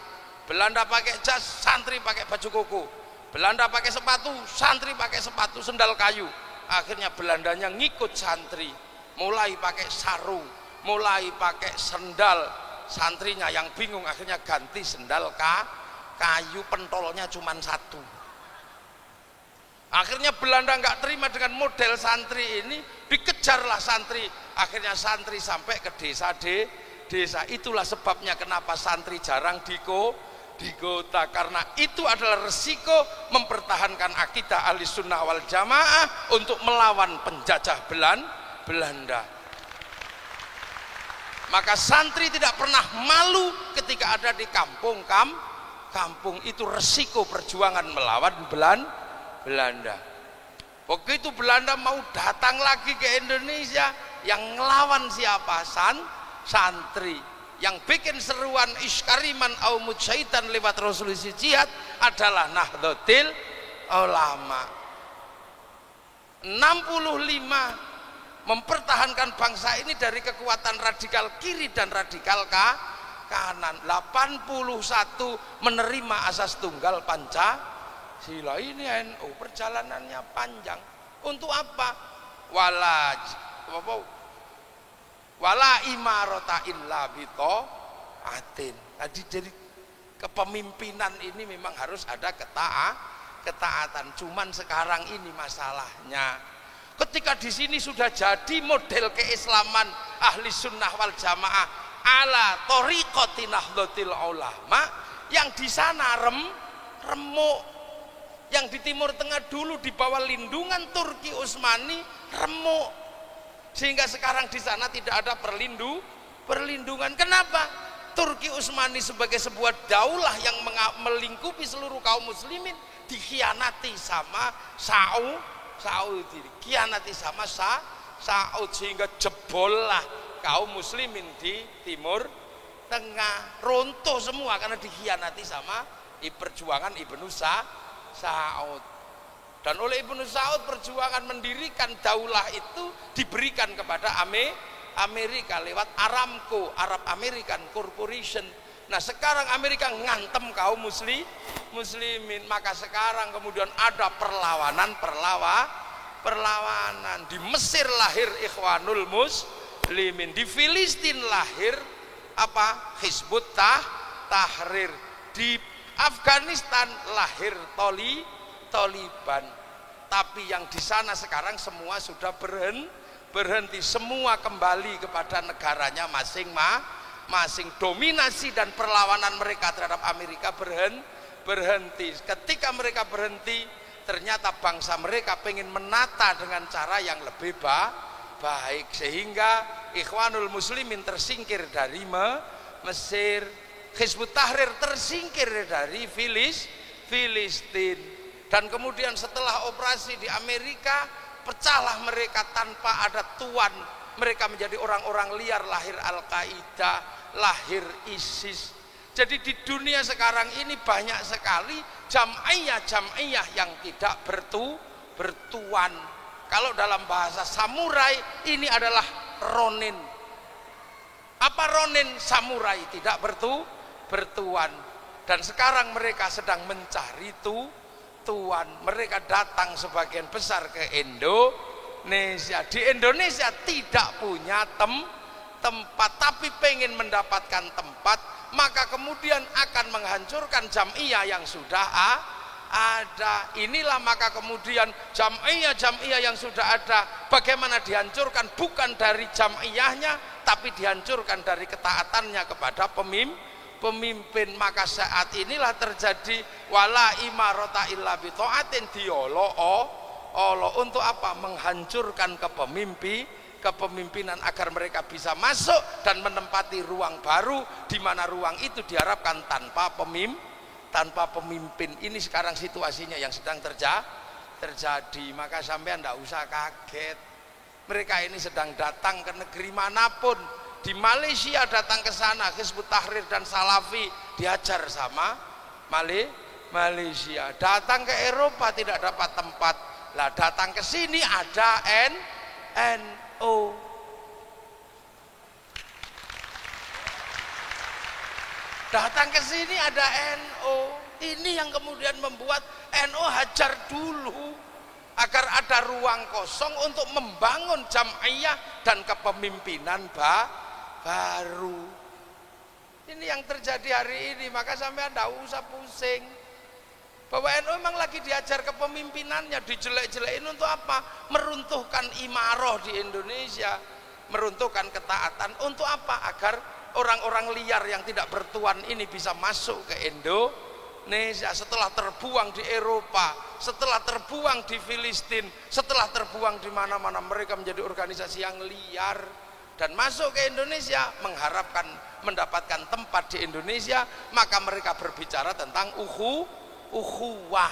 Belanda pakai jas, santri pakai baju koko. Belanda pakai sepatu, santri pakai sepatu sendal kayu. Akhirnya Belandanya ngikut santri, mulai pakai sarung, mulai pakai sendal. Santrinya yang bingung akhirnya ganti sendal kayu, pentolnya cuma satu. Akhirnya Belanda nggak terima dengan model santri ini, dikejarlah santri. Akhirnya santri sampai ke desa. Itulah sebabnya kenapa santri jarang di kota, karena itu adalah resiko mempertahankan akidah Ahlussunnah wal Jamaah untuk melawan penjajah Belanda. Maka santri tidak pernah malu ketika ada di kampung itu resiko perjuangan melawan Belanda. Begitu Belanda mau datang lagi ke Indonesia, yang ngelawan siapa? Santri. Yang bikin seruan iskariman au mujaitan lewat resolusi jihad adalah Nahdlatul Ulama. 65 mempertahankan bangsa ini dari kekuatan radikal kiri dan radikal kanan. 81 menerima asas tunggal Pancasila. Ini NU perjalanannya panjang. Untuk apa? Wala imarata illa bita'atin. Tadi dari kepemimpinan ini memang harus ada ketaatan. Cuman sekarang ini masalahnya, ketika di sini sudah jadi model keislaman ahli sunnah wal jamaah ala thoriqati Nahdlatul Ulama, yang di sana remuk, yang di Timur Tengah dulu di bawah lindungan Turki Utsmani remuk, sehingga sekarang di sana tidak ada perlindungan. Kenapa? Turki Utsmani sebagai sebuah daulah yang melingkupi seluruh kaum muslimin dikhianati sama Saud, dikhianati sama Saud, sehingga jebollah kaum muslimin di Timur Tengah, runtuh semua karena dikhianati sama perjuangan Ibnu Saud. Dan oleh Ibnu Saud perjuangan mendirikan daulah itu diberikan kepada Amerika lewat Aramco, Arab American Corporation. Nah sekarang Amerika ngantem kaum muslimin, maka sekarang kemudian ada perlawanan. Di Mesir lahir Ikhwanul Muslimin, di Filistin lahir apa? Hizbut Tahrir, di Afghanistan lahir Taliban. Tapi yang di sana sekarang semua sudah berhenti, semua kembali kepada negaranya masing-masing. Dominasi dan perlawanan mereka terhadap Amerika berhenti. Ketika mereka berhenti, ternyata bangsa mereka pengen menata dengan cara yang lebih baik, sehingga Ikhwanul Muslimin tersingkir dari Mesir, Hizbut Tahrir tersingkir dari Filistin. Dan kemudian setelah operasi di Amerika, pecahlah mereka tanpa ada tuan. Mereka menjadi orang-orang liar, lahir Al-Qaeda, lahir ISIS. Jadi di dunia sekarang ini banyak sekali jam'iyah yang tidak bertuan. Kalau dalam bahasa samurai ini adalah ronin. Apa ronin? Samurai tidak bertuan. Dan sekarang mereka sedang mencari tuan. Mereka datang sebagian besar ke Indonesia. Di Indonesia tidak punya tempat, tapi pengen mendapatkan tempat, maka kemudian akan menghancurkan jam'iyah yang sudah ada. Inilah maka kemudian jam'iyah yang sudah ada, bagaimana dihancurkan? Bukan dari jam'iyahnya, tapi dihancurkan dari ketaatannya kepada pemimpin. Maka saat inilah terjadi wala imarota illa bi taatin, diolo untuk apa? Menghancurkan kepemimpinan agar mereka bisa masuk dan menempati ruang baru, di mana ruang itu diharapkan tanpa pemimpin. Ini sekarang situasinya yang sedang terjadi. Maka sampean tidak usah kaget. Mereka ini sedang datang ke negeri manapun. Di Malaysia datang ke sana, Hizbut Tahrir dan Salafi diajar sama Malaysia. Datang ke Eropa tidak dapat tempat. Lah datang ke sini ada NO. Datang ke sini ada NO. Ini yang kemudian membuat NO hajar dulu agar ada ruang kosong untuk membangun jam'iyah dan kepemimpinan baru. Ini yang terjadi hari ini. Maka sampai tidak usah pusing bahwa NU memang lagi diajar kepemimpinannya, dijelek-jelekin untuk apa? Meruntuhkan imaroh di Indonesia, meruntuhkan ketaatan. Untuk apa? Agar orang-orang liar yang tidak bertuan ini bisa masuk ke Indonesia. Setelah terbuang di Eropa, setelah terbuang di Filistin, setelah terbuang di mana-mana, mereka menjadi organisasi yang liar dan masuk ke Indonesia mengharapkan mendapatkan tempat di Indonesia. Maka mereka berbicara tentang ukhuwah.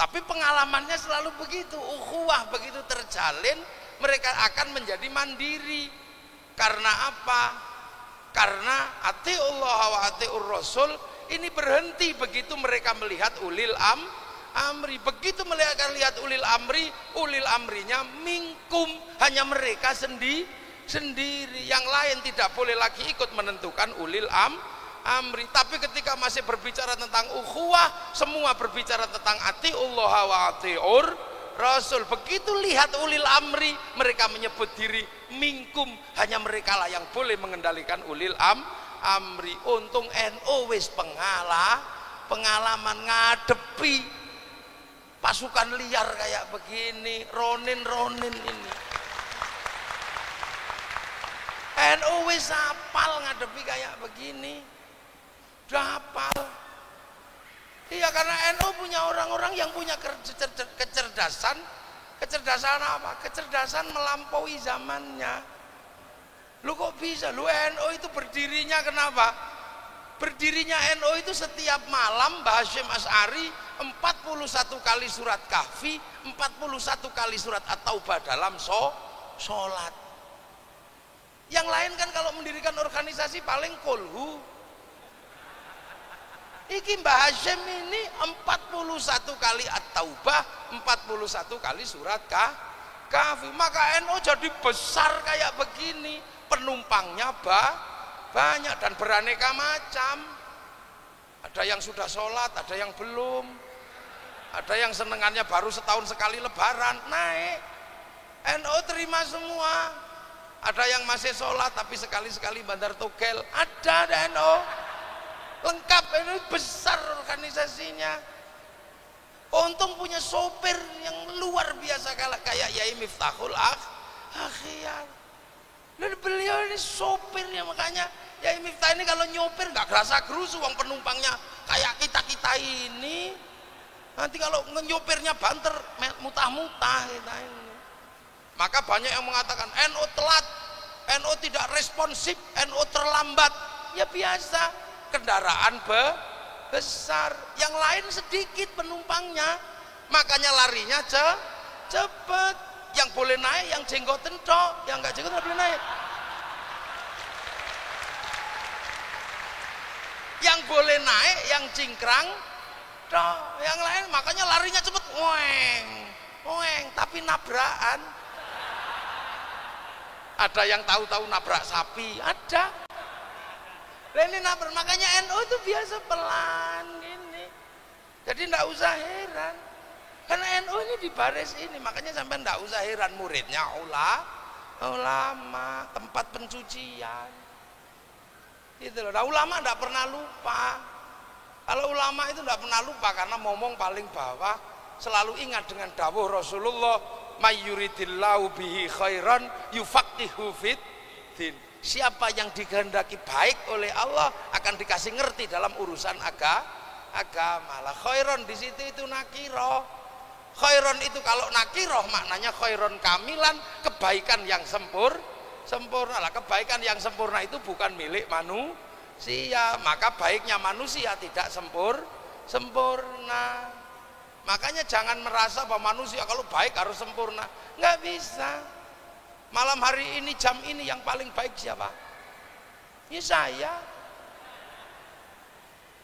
Tapi pengalamannya selalu begitu. Ukhuwah begitu terjalin, mereka akan menjadi mandiri. Karena apa? Karena atiullah wa atiur rasul ini berhenti begitu mereka melihat ulil amri. Begitu melihat ulil amrinya minkum, hanya mereka sendiri. Yang lain tidak boleh lagi ikut menentukan ulil amri. Tapi ketika masih berbicara tentang ukhuwah, semua berbicara tentang atiullah wa atiur rasul. Begitu lihat ulil amri, mereka menyebut diri minkum, hanya mereka lah yang boleh mengendalikan ulil amri. Untung NU wis pengalaman ngadepi pasukan liar kayak begini, ronin ini. NU wis hafal ngadepi kayak begini. Udah hafal. Iya, karena NU punya orang-orang yang punya kecerdasan. Kecerdasan apa? Kecerdasan melampaui zamannya. Lu kok bisa? Lu NU itu berdirinya kenapa? Berdirinya NU itu setiap malam Mbah Hasyim Asy'ari 41 kali surat Kahfi, 41 kali surat At-Taubah dalam sholat. Yang lain kan kalau mendirikan organisasi paling kulhu. Iki Mbah Hashim ini 41 kali At-Taubah, 41 kali surat Kahfi. Maka NU jadi besar kayak begini, penumpangnya banyak dan beraneka macam. Ada yang sudah sholat, ada yang belum, ada yang senengannya baru setahun sekali lebaran, naik. NU terima semua. Ada yang masih sholat tapi sekali-sekali bandar togel, ada NU. Lengkap, ini besar organisasinya. Untung punya sopir yang luar biasa kayak Yai Miftahul Akhyar. Dan beliau ini sopirnya, makanya Yai Miftah ini kalau nyopir nggak gerasa gerusu, uang penumpangnya kayak kita ini. Nanti kalau nyopirnya banter mutah-mutah kita ini. Maka banyak yang mengatakan NU telat, NU tidak responsif, NU terlambat. Ya biasa, kendaraan besar, yang lain sedikit penumpangnya, makanya larinya cepet. Yang boleh naik yang jenggoten tok, yang nggak jenggot nggak boleh naik. Yang boleh naik yang cingkrang tok, yang lain makanya larinya cepet, weng, tapi nabrakan. Ada yang tahu-tahu nabrak sapi, ada. Ini nabrak, makanya NU itu biasa pelan gini. Jadi enggak usah heran. Karena NU ini di baris ini, makanya sampai enggak usah heran muridnya ulama, tempat pencucian. Gitu loh. Nah, ulama enggak pernah lupa. Kalau ulama itu enggak pernah lupa karena ngomong paling bawah, selalu ingat dengan dawuh Rasulullah, mayyuridillahu bihi khairan yufaqihu fid din. Siapa yang dikehendaki baik oleh Allah akan dikasih ngerti dalam urusan agama. Lah khairon di situ itu nakiro. Khairon itu kalau nakiro maknanya khairon kamilan, kebaikan yang sempurna. Lah kebaikan yang sempurna itu bukan milik manusia, maka baiknya manusia tidak sempurna. Makanya jangan merasa bahwa manusia kalau baik harus sempurna, nggak bisa. Malam hari ini jam ini yang paling baik siapa? Ya saya.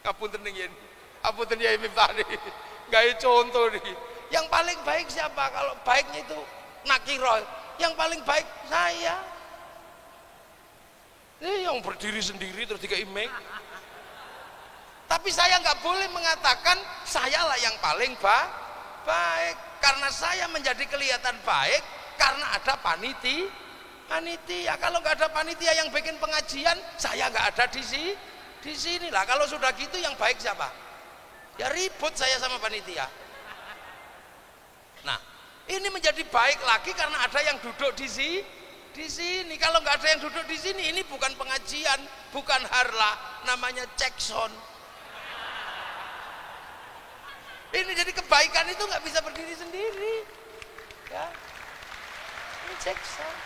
Ngapunten ning apunten Yai Miftah nih. Gawe contoh nih. Yang paling baik siapa? Kalau baiknya itu nakiro, yang paling baik saya. Ini yang berdiri sendiri terus dikai mic. Tapi saya nggak boleh mengatakan sayalah yang paling baik, karena saya menjadi kelihatan baik karena ada panitia. Kalau nggak ada panitia yang bikin pengajian, saya nggak ada di sini lah. Kalau sudah gitu yang baik siapa? Ya ribut saya sama panitia. Nah, ini menjadi baik lagi karena ada yang duduk di sini. Kalau nggak ada yang duduk di sini, ini bukan pengajian, bukan harlah, namanya cekson. Ini jadi kebaikan itu nggak bisa berdiri sendiri, ya. Ini cekson.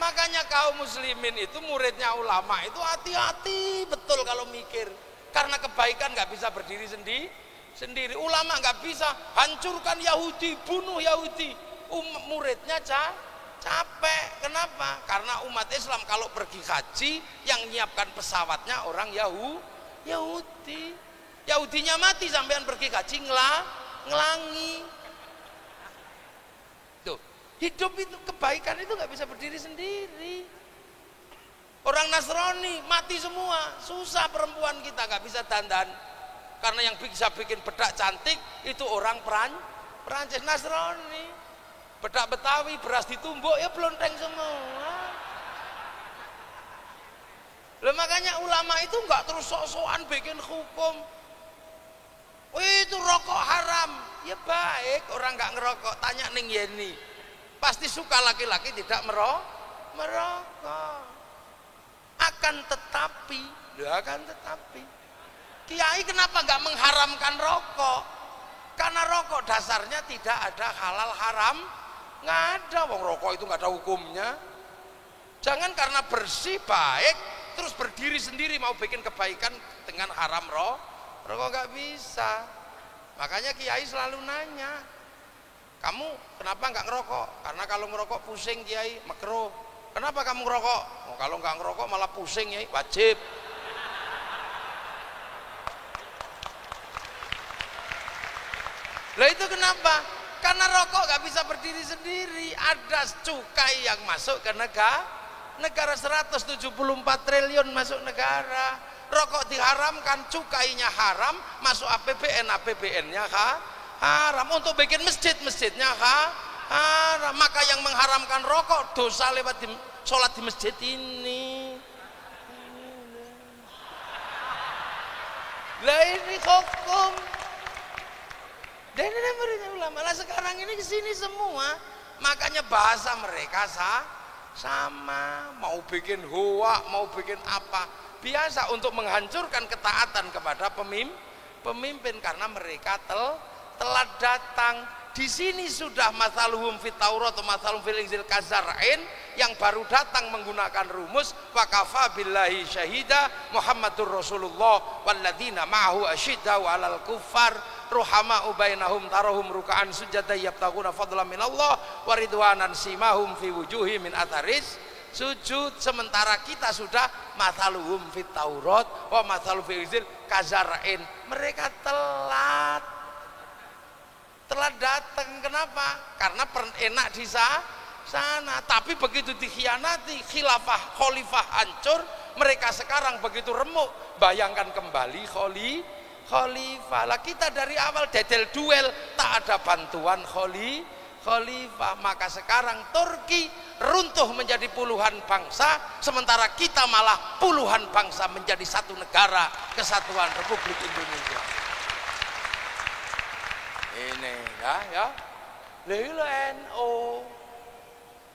Makanya kaum muslimin itu muridnya ulama itu hati-hati betul kalau mikir, karena kebaikan nggak bisa berdiri sendiri. Ulama nggak bisa hancurkan Yahudi, bunuh Yahudi. Muridnya capek. Kenapa? Karena umat Islam kalau pergi haji yang nyiapkan pesawatnya orang Yahudi. Yahudinya mati sampean pergi haji ngelangi. Tuh, hidup itu kebaikan itu nggak bisa berdiri sendiri. Orang Nasrani mati semua, susah perempuan kita nggak bisa dandan. Karena yang bisa bikin bedak cantik itu orang Perancis. Nasrani, bedak Betawi beras ditumbuk ya blonteng semua. Lah makanya ulama itu nggak terus sok-sokan bikin hukum. Itu rokok haram, ya baik orang nggak ngerokok. Tanya ning Yeni, pasti suka laki-laki tidak merokok. Akan tetapi, Kiai kenapa nggak mengharamkan rokok? Karena rokok dasarnya tidak ada halal haram, nggak ada. Wong rokok itu nggak ada hukumnya. Jangan karena bersih baik terus berdiri sendiri mau bikin kebaikan dengan haram rokok nggak bisa. Makanya Kiai selalu nanya, kamu kenapa nggak ngerokok? Karena kalau ngerokok pusing Kiai, makruh. Kenapa kamu ngerokok? Oh, kalau nggak ngerokok malah pusing ya, wajib. Lah itu kenapa? Karena rokok nggak bisa berdiri sendiri. Ada cukai yang masuk ke negara 174 triliun masuk negara. Rokok diharamkan, cukainya haram, masuk APBN, APBN-nya haram. Untuk bikin masjid, masjidnya haram. Maka yang mengharamkan rokok dosa lewat sholat di masjid ini. Lah ini hukum. Dan ini muridnya ulama. Lah sekarang ini kesini semua. Makanya bahasa mereka sama. Mau bikin hoa, mau bikin apa. Biasa untuk menghancurkan ketaatan kepada pemimpin. Karena mereka telat datang. Di sini sudah mathaluhum fit Taurat atau mathaluhum fil Injil kazar'in yang baru datang menggunakan rumus wa kafa billahi syahida Muhammadur Rasulullah walladzina ma'ahu asyiddau 'alal kuffar ruhama'u bainahum tarahum ruk'an sujada yabtaguna fadlan minallah wa ridwanan simahum fi wujuhi min atharis sujud. Sementara kita sudah mathaluhum fit Taurat wa mathaluhum fil Injil kazar'in. Mereka telat datang. Kenapa? Karena enak di sana. Tapi begitu dikhianati, khilafah khalifah hancur, mereka sekarang begitu remuk. Bayangkan kembali khalifah. Lah kita dari awal dedel duel, tak ada bantuan khalifah. Maka sekarang Turki runtuh menjadi puluhan bangsa, sementara kita malah puluhan bangsa menjadi satu negara kesatuan Republik Indonesia. Ini ya lho NU.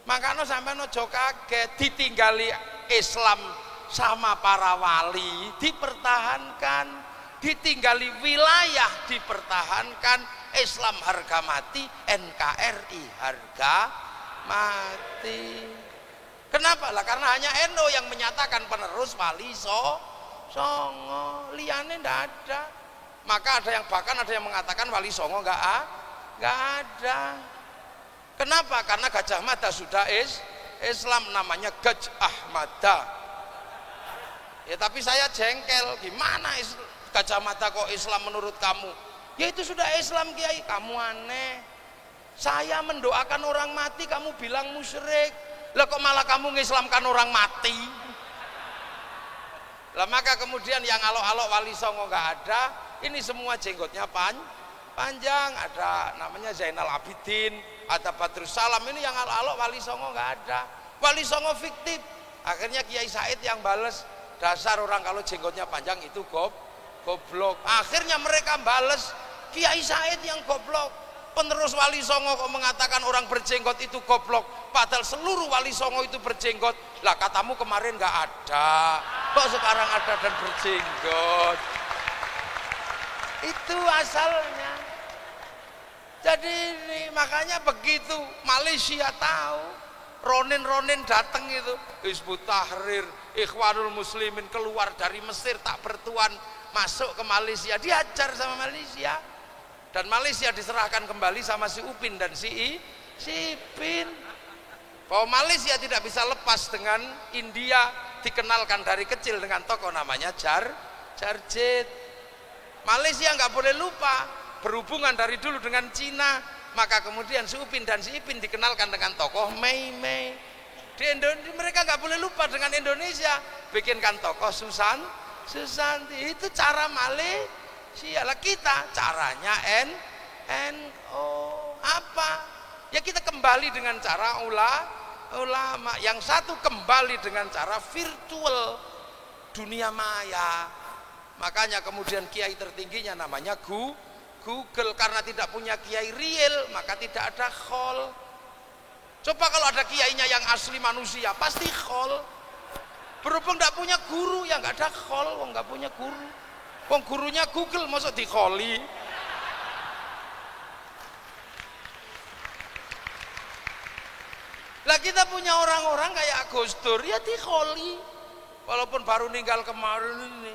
Makanya sampai ojo kaget ditinggali Islam sama para wali dipertahankan, ditinggali wilayah dipertahankan, Islam harga mati, NKRI harga mati. Kenapa? Lah karena hanya NU yang menyatakan penerus Wali Songo, liane ndak ada. Maka bahkan ada yang mengatakan Wali Songo nggak ada. Kenapa? Karena Gajah Mada sudah Islam, namanya Gajah Mada. Ya tapi saya jengkel, gimana Gajah Mada kok Islam menurut kamu? Ya itu sudah Islam Kiai, kamu aneh. Saya mendoakan orang mati, kamu bilang musyrik. Lah kok malah kamu ngislamkan orang mati? Lah maka kemudian yang alok-alok Wali Songo nggak ada. Ini semua jenggotnya panjang, ada namanya Zainal Abidin, ada Badrus Salam. Ini yang alok-alok Wali Songo nggak ada. Wali Songo fiktif. Akhirnya Kiai Said yang bales, dasar orang kalau jenggotnya panjang itu goblok. Akhirnya mereka bales, Kiai Said yang goblok. Penerus Wali Songo kok mengatakan orang berjenggot itu goblok, padahal seluruh Wali Songo itu berjenggot. Lah katamu kemarin nggak ada, kok sekarang ada dan berjenggot. Itu asalnya. Jadi ini makanya begitu Malaysia tahu, Ronin datang itu, Hizbut Tahrir, Ikhwanul Muslimin keluar dari Mesir tak bertuan masuk ke Malaysia, diajar sama Malaysia. Dan Malaysia diserahkan kembali sama si Upin dan si Ipin. Bahwa Malaysia tidak bisa lepas dengan India, dikenalkan dari kecil dengan tokoh namanya Jarjit. Malaysia nggak boleh lupa berhubungan dari dulu dengan Cina, maka kemudian si Upin dan si Ipin dikenalkan dengan tokoh Mei. Mereka nggak boleh lupa dengan Indonesia, bikinkan tokoh Susanti. Itu cara Malaysia. Lah kita caranya NU apa? Ya kita kembali dengan cara ulama. Yang satu kembali dengan cara virtual, dunia maya. Makanya kemudian kiai tertingginya namanya Google, karena tidak punya kiai real maka tidak ada khol. Coba kalau ada kiainya yang asli manusia pasti khol. Berhubung tidak punya guru ya nggak ada khol, nggak punya guru. Wong gurunya Google masa dikholi. Lah kita punya orang-orang kayak Gus Dur ya dikholi, walaupun baru meninggal kemarin ini.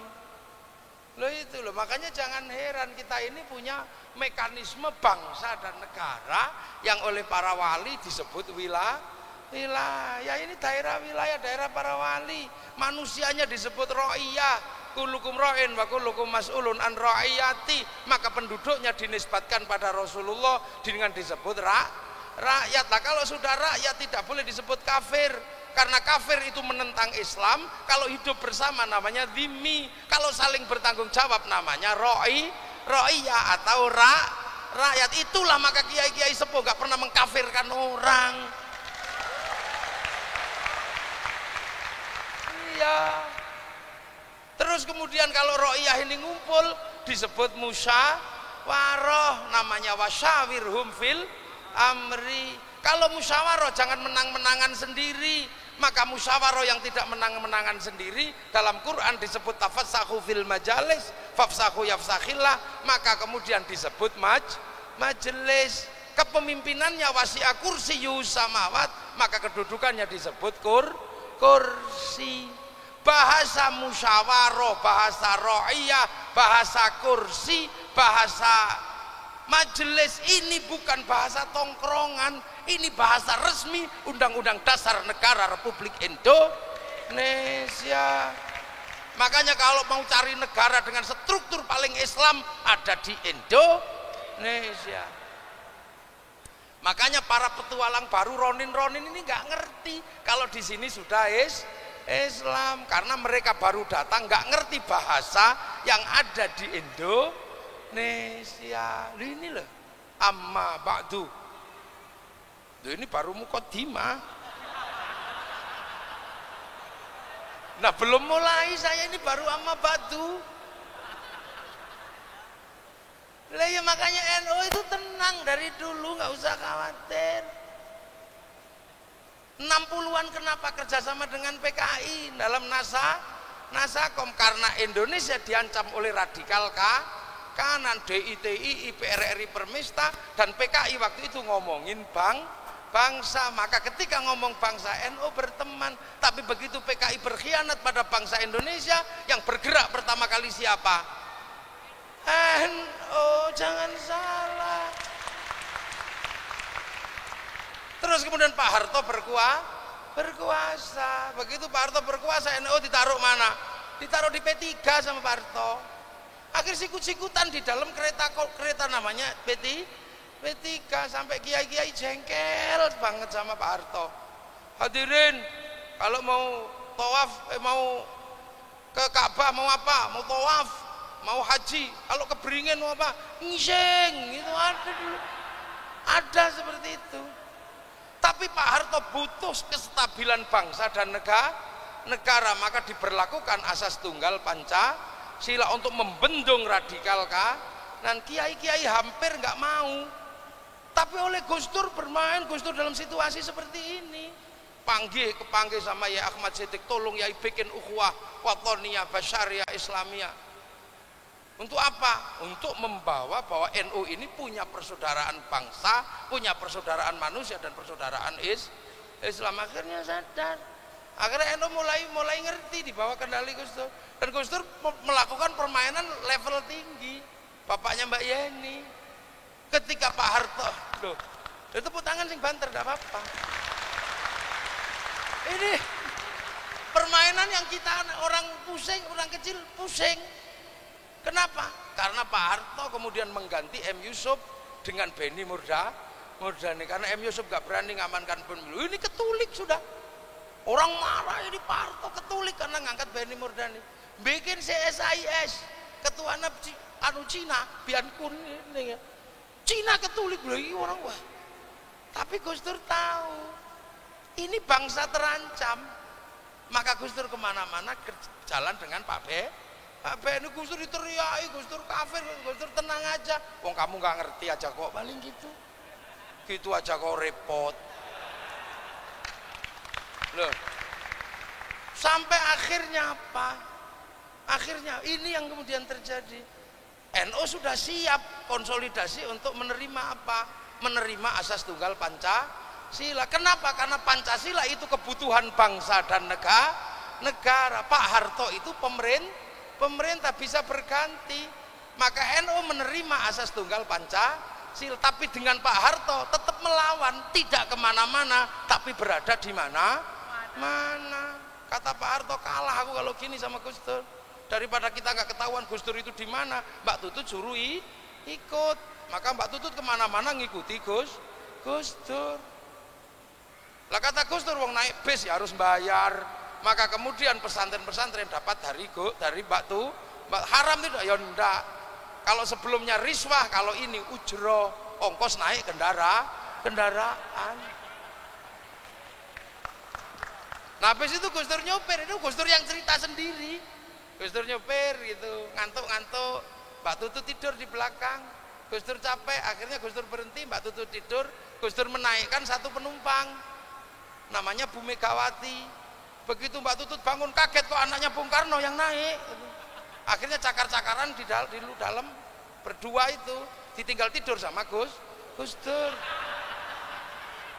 Loh itu loh, makanya jangan heran kita ini punya mekanisme bangsa dan negara yang oleh para wali disebut wilayah. Ini daerah wilayah, daerah para wali. Manusianya disebut ro'iyah, kulukum ra'in wa kulukum mas'ulun an ra'iyati, maka penduduknya dinisbatkan pada Rasulullah dengan disebut rakyat. Lah kalau sudah rakyat tidak boleh disebut kafir, karena kafir itu menentang Islam. Kalau hidup bersama namanya dhimmi, kalau saling bertanggung jawab namanya ra'iyah atau rakyat. Itulah maka kiai-kiai sepuh gak pernah mengkafirkan orang. Iya. Terus kemudian kalau ra'iyah ini ngumpul disebut musyawarah, namanya wasyawirhum fil amri. Kalau musyawarah jangan menang-menangan sendiri, maka musyawarah yang tidak menang-menangan sendiri dalam Quran disebut tafassahu fil majalis fafsahu yafsakhillah, maka kemudian disebut majelis. Kepemimpinannya wasi'a kursiyus samawat, maka kedudukannya disebut kursi. Bahasa musyawarah, bahasa ra'iyah, bahasa kursi, bahasa majelis ini bukan bahasa tongkrongan, ini bahasa resmi Undang-Undang Dasar Negara Republik Indonesia. Makanya kalau mau cari negara dengan struktur paling Islam ada di Indonesia. Makanya para petualang baru Ronin ini nggak ngerti kalau di sini sudah Islam, karena mereka baru datang nggak ngerti bahasa yang ada di Indonesia. Ini loh, amma ba'du. Ini baru muqaddimah. Nah belum mulai saya ini baru amma ba'du. Lah ya makanya NU itu tenang dari dulu, nggak usah khawatir. 60-an kenapa kerjasama dengan PKI dalam Nasakom? Karena Indonesia diancam oleh radikal kanan, DITI, IPRRI Permesta, dan PKI waktu itu ngomongin bangsa. Maka ketika ngomong bangsa, NU berteman. Tapi begitu PKI berkhianat pada bangsa Indonesia, yang bergerak pertama kali siapa? NU, jangan salah. Terus kemudian Pak Harto berkuasa. Begitu Pak Harto berkuasa, NU ditaruh mana? Ditaruh di P3 sama Pak Harto. Akhir sikut-sikutan di dalam kereta namanya P3, sampai kiai-kiai jengkel banget sama Pak Harto. Hadirin, kalau mau tawaf, mau ke Ka'bah mau apa? Mau tawaf, mau haji. Kalau ke Beringin mau apa? Ngiseng, itu ada dulu. Ada seperti itu. Tapi Pak Harto butuh kestabilan bangsa dan negara, maka diberlakukan asas tunggal Pancasila untuk membendung radikal dan kiai-kiai hampir nggak mau. Tapi oleh Gus Dur bermain, Gus Dur dalam situasi seperti ini kepanggil sama ya Ahmad Siddiq, tolong ya bikin ukhuwah watoniyah basyariah Islamiyah. Untuk apa? Untuk membawa bahwa NU ini punya persaudaraan bangsa, punya persaudaraan manusia dan persaudaraan Islam. Akhirnya sadar. Akhirnya NU mulai ngerti di bawah kendali Gus Dur. Dan Gus Dur melakukan permainan level tinggi. Bapaknya Mbak Yeni. Ketika Pak Harto, loh, tepuk tangan sing banter, tidak apa-apa. Ini permainan yang kita orang pusing, orang kecil pusing. Kenapa? Karena Pak Harto kemudian mengganti M. Yusuf dengan Benny Murdani. Karena M. Yusuf gak berani ngamankan pemilu. Ini ketulik sudah. Orang marah ini Pak Harto ketulik karena ngangkat Benny Murdani. Bikin CSIS, ketua Cina, Bian Kun ini ya. Cina ketulik lagi orang wah. Tapi Gus Dur tahu ini bangsa terancam. Maka Gus Dur kemana-mana jalan dengan Pak ini Gus Dur diteriaki, Gus Dur kafir, Gus Dur tenang aja. Wong kamu nggak ngerti aja kok, paling gitu. Gitu aja kok repot. Loh. Sampai akhirnya apa? Akhirnya ini yang kemudian terjadi. NU sudah siap konsolidasi untuk menerima apa? Menerima asas tunggal Pancasila. Kenapa? Karena Pancasila itu kebutuhan bangsa dan negara. Pak Harto itu pemerintah bisa berganti, maka NU menerima asas tunggal Pancasila, tapi dengan Pak Harto tetap melawan, tidak kemana-mana, tapi berada di mana. Kata Pak Harto, kalah aku kalau gini sama Gus Dur. daripada kita nggak ketahuan Gus Dur itu di mana. Mbak Tutut suruh ikut, maka Mbak Tutut kemana-mana ngikuti Gus Dur. Lah kata Gus Dur, wong naik bis ya harus bayar. Maka kemudian pesantren-pesantren dapat dari Mbak haram tidak? Ya enggak. Kalau sebelumnya riswah, kalau ini ujroh, ongkos naik kendaraan. Nah habis itu Gus Dur nyopir, itu Gus Dur yang cerita sendiri. Gus Dur nyopir gitu, ngantuk-ngantuk, Mbak Tutut tidur di belakang. Gus Dur capek, akhirnya Gus Dur berhenti, Mbak Tutut tidur. Gus Dur menaikkan satu penumpang, namanya Bu Megawati. Begitu Mbak Tutut bangun kaget, kok anaknya Bung Karno yang naik. Akhirnya cakar-cakaran di dalam berdua itu, ditinggal tidur sama Gus Dur.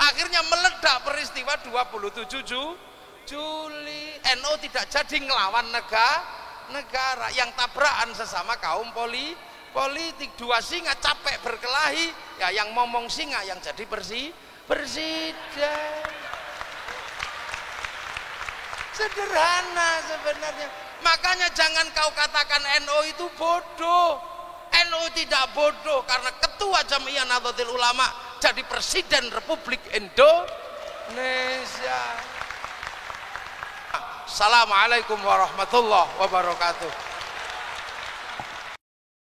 Akhirnya meledak peristiwa 27 Juli. NU tidak jadi ngelawan negara, yang tabrakan sesama kaum politik. Dua singa capek berkelahi, ya yang ngomong singa yang jadi presiden. Sederhana sebenarnya. Makanya jangan kau katakan NU itu bodoh. NU tidak bodoh karena ketua Jam'iyah Nahdlatul Ulama jadi presiden Republik Indonesia. Assalamualaikum warahmatullahi wabarakatuh.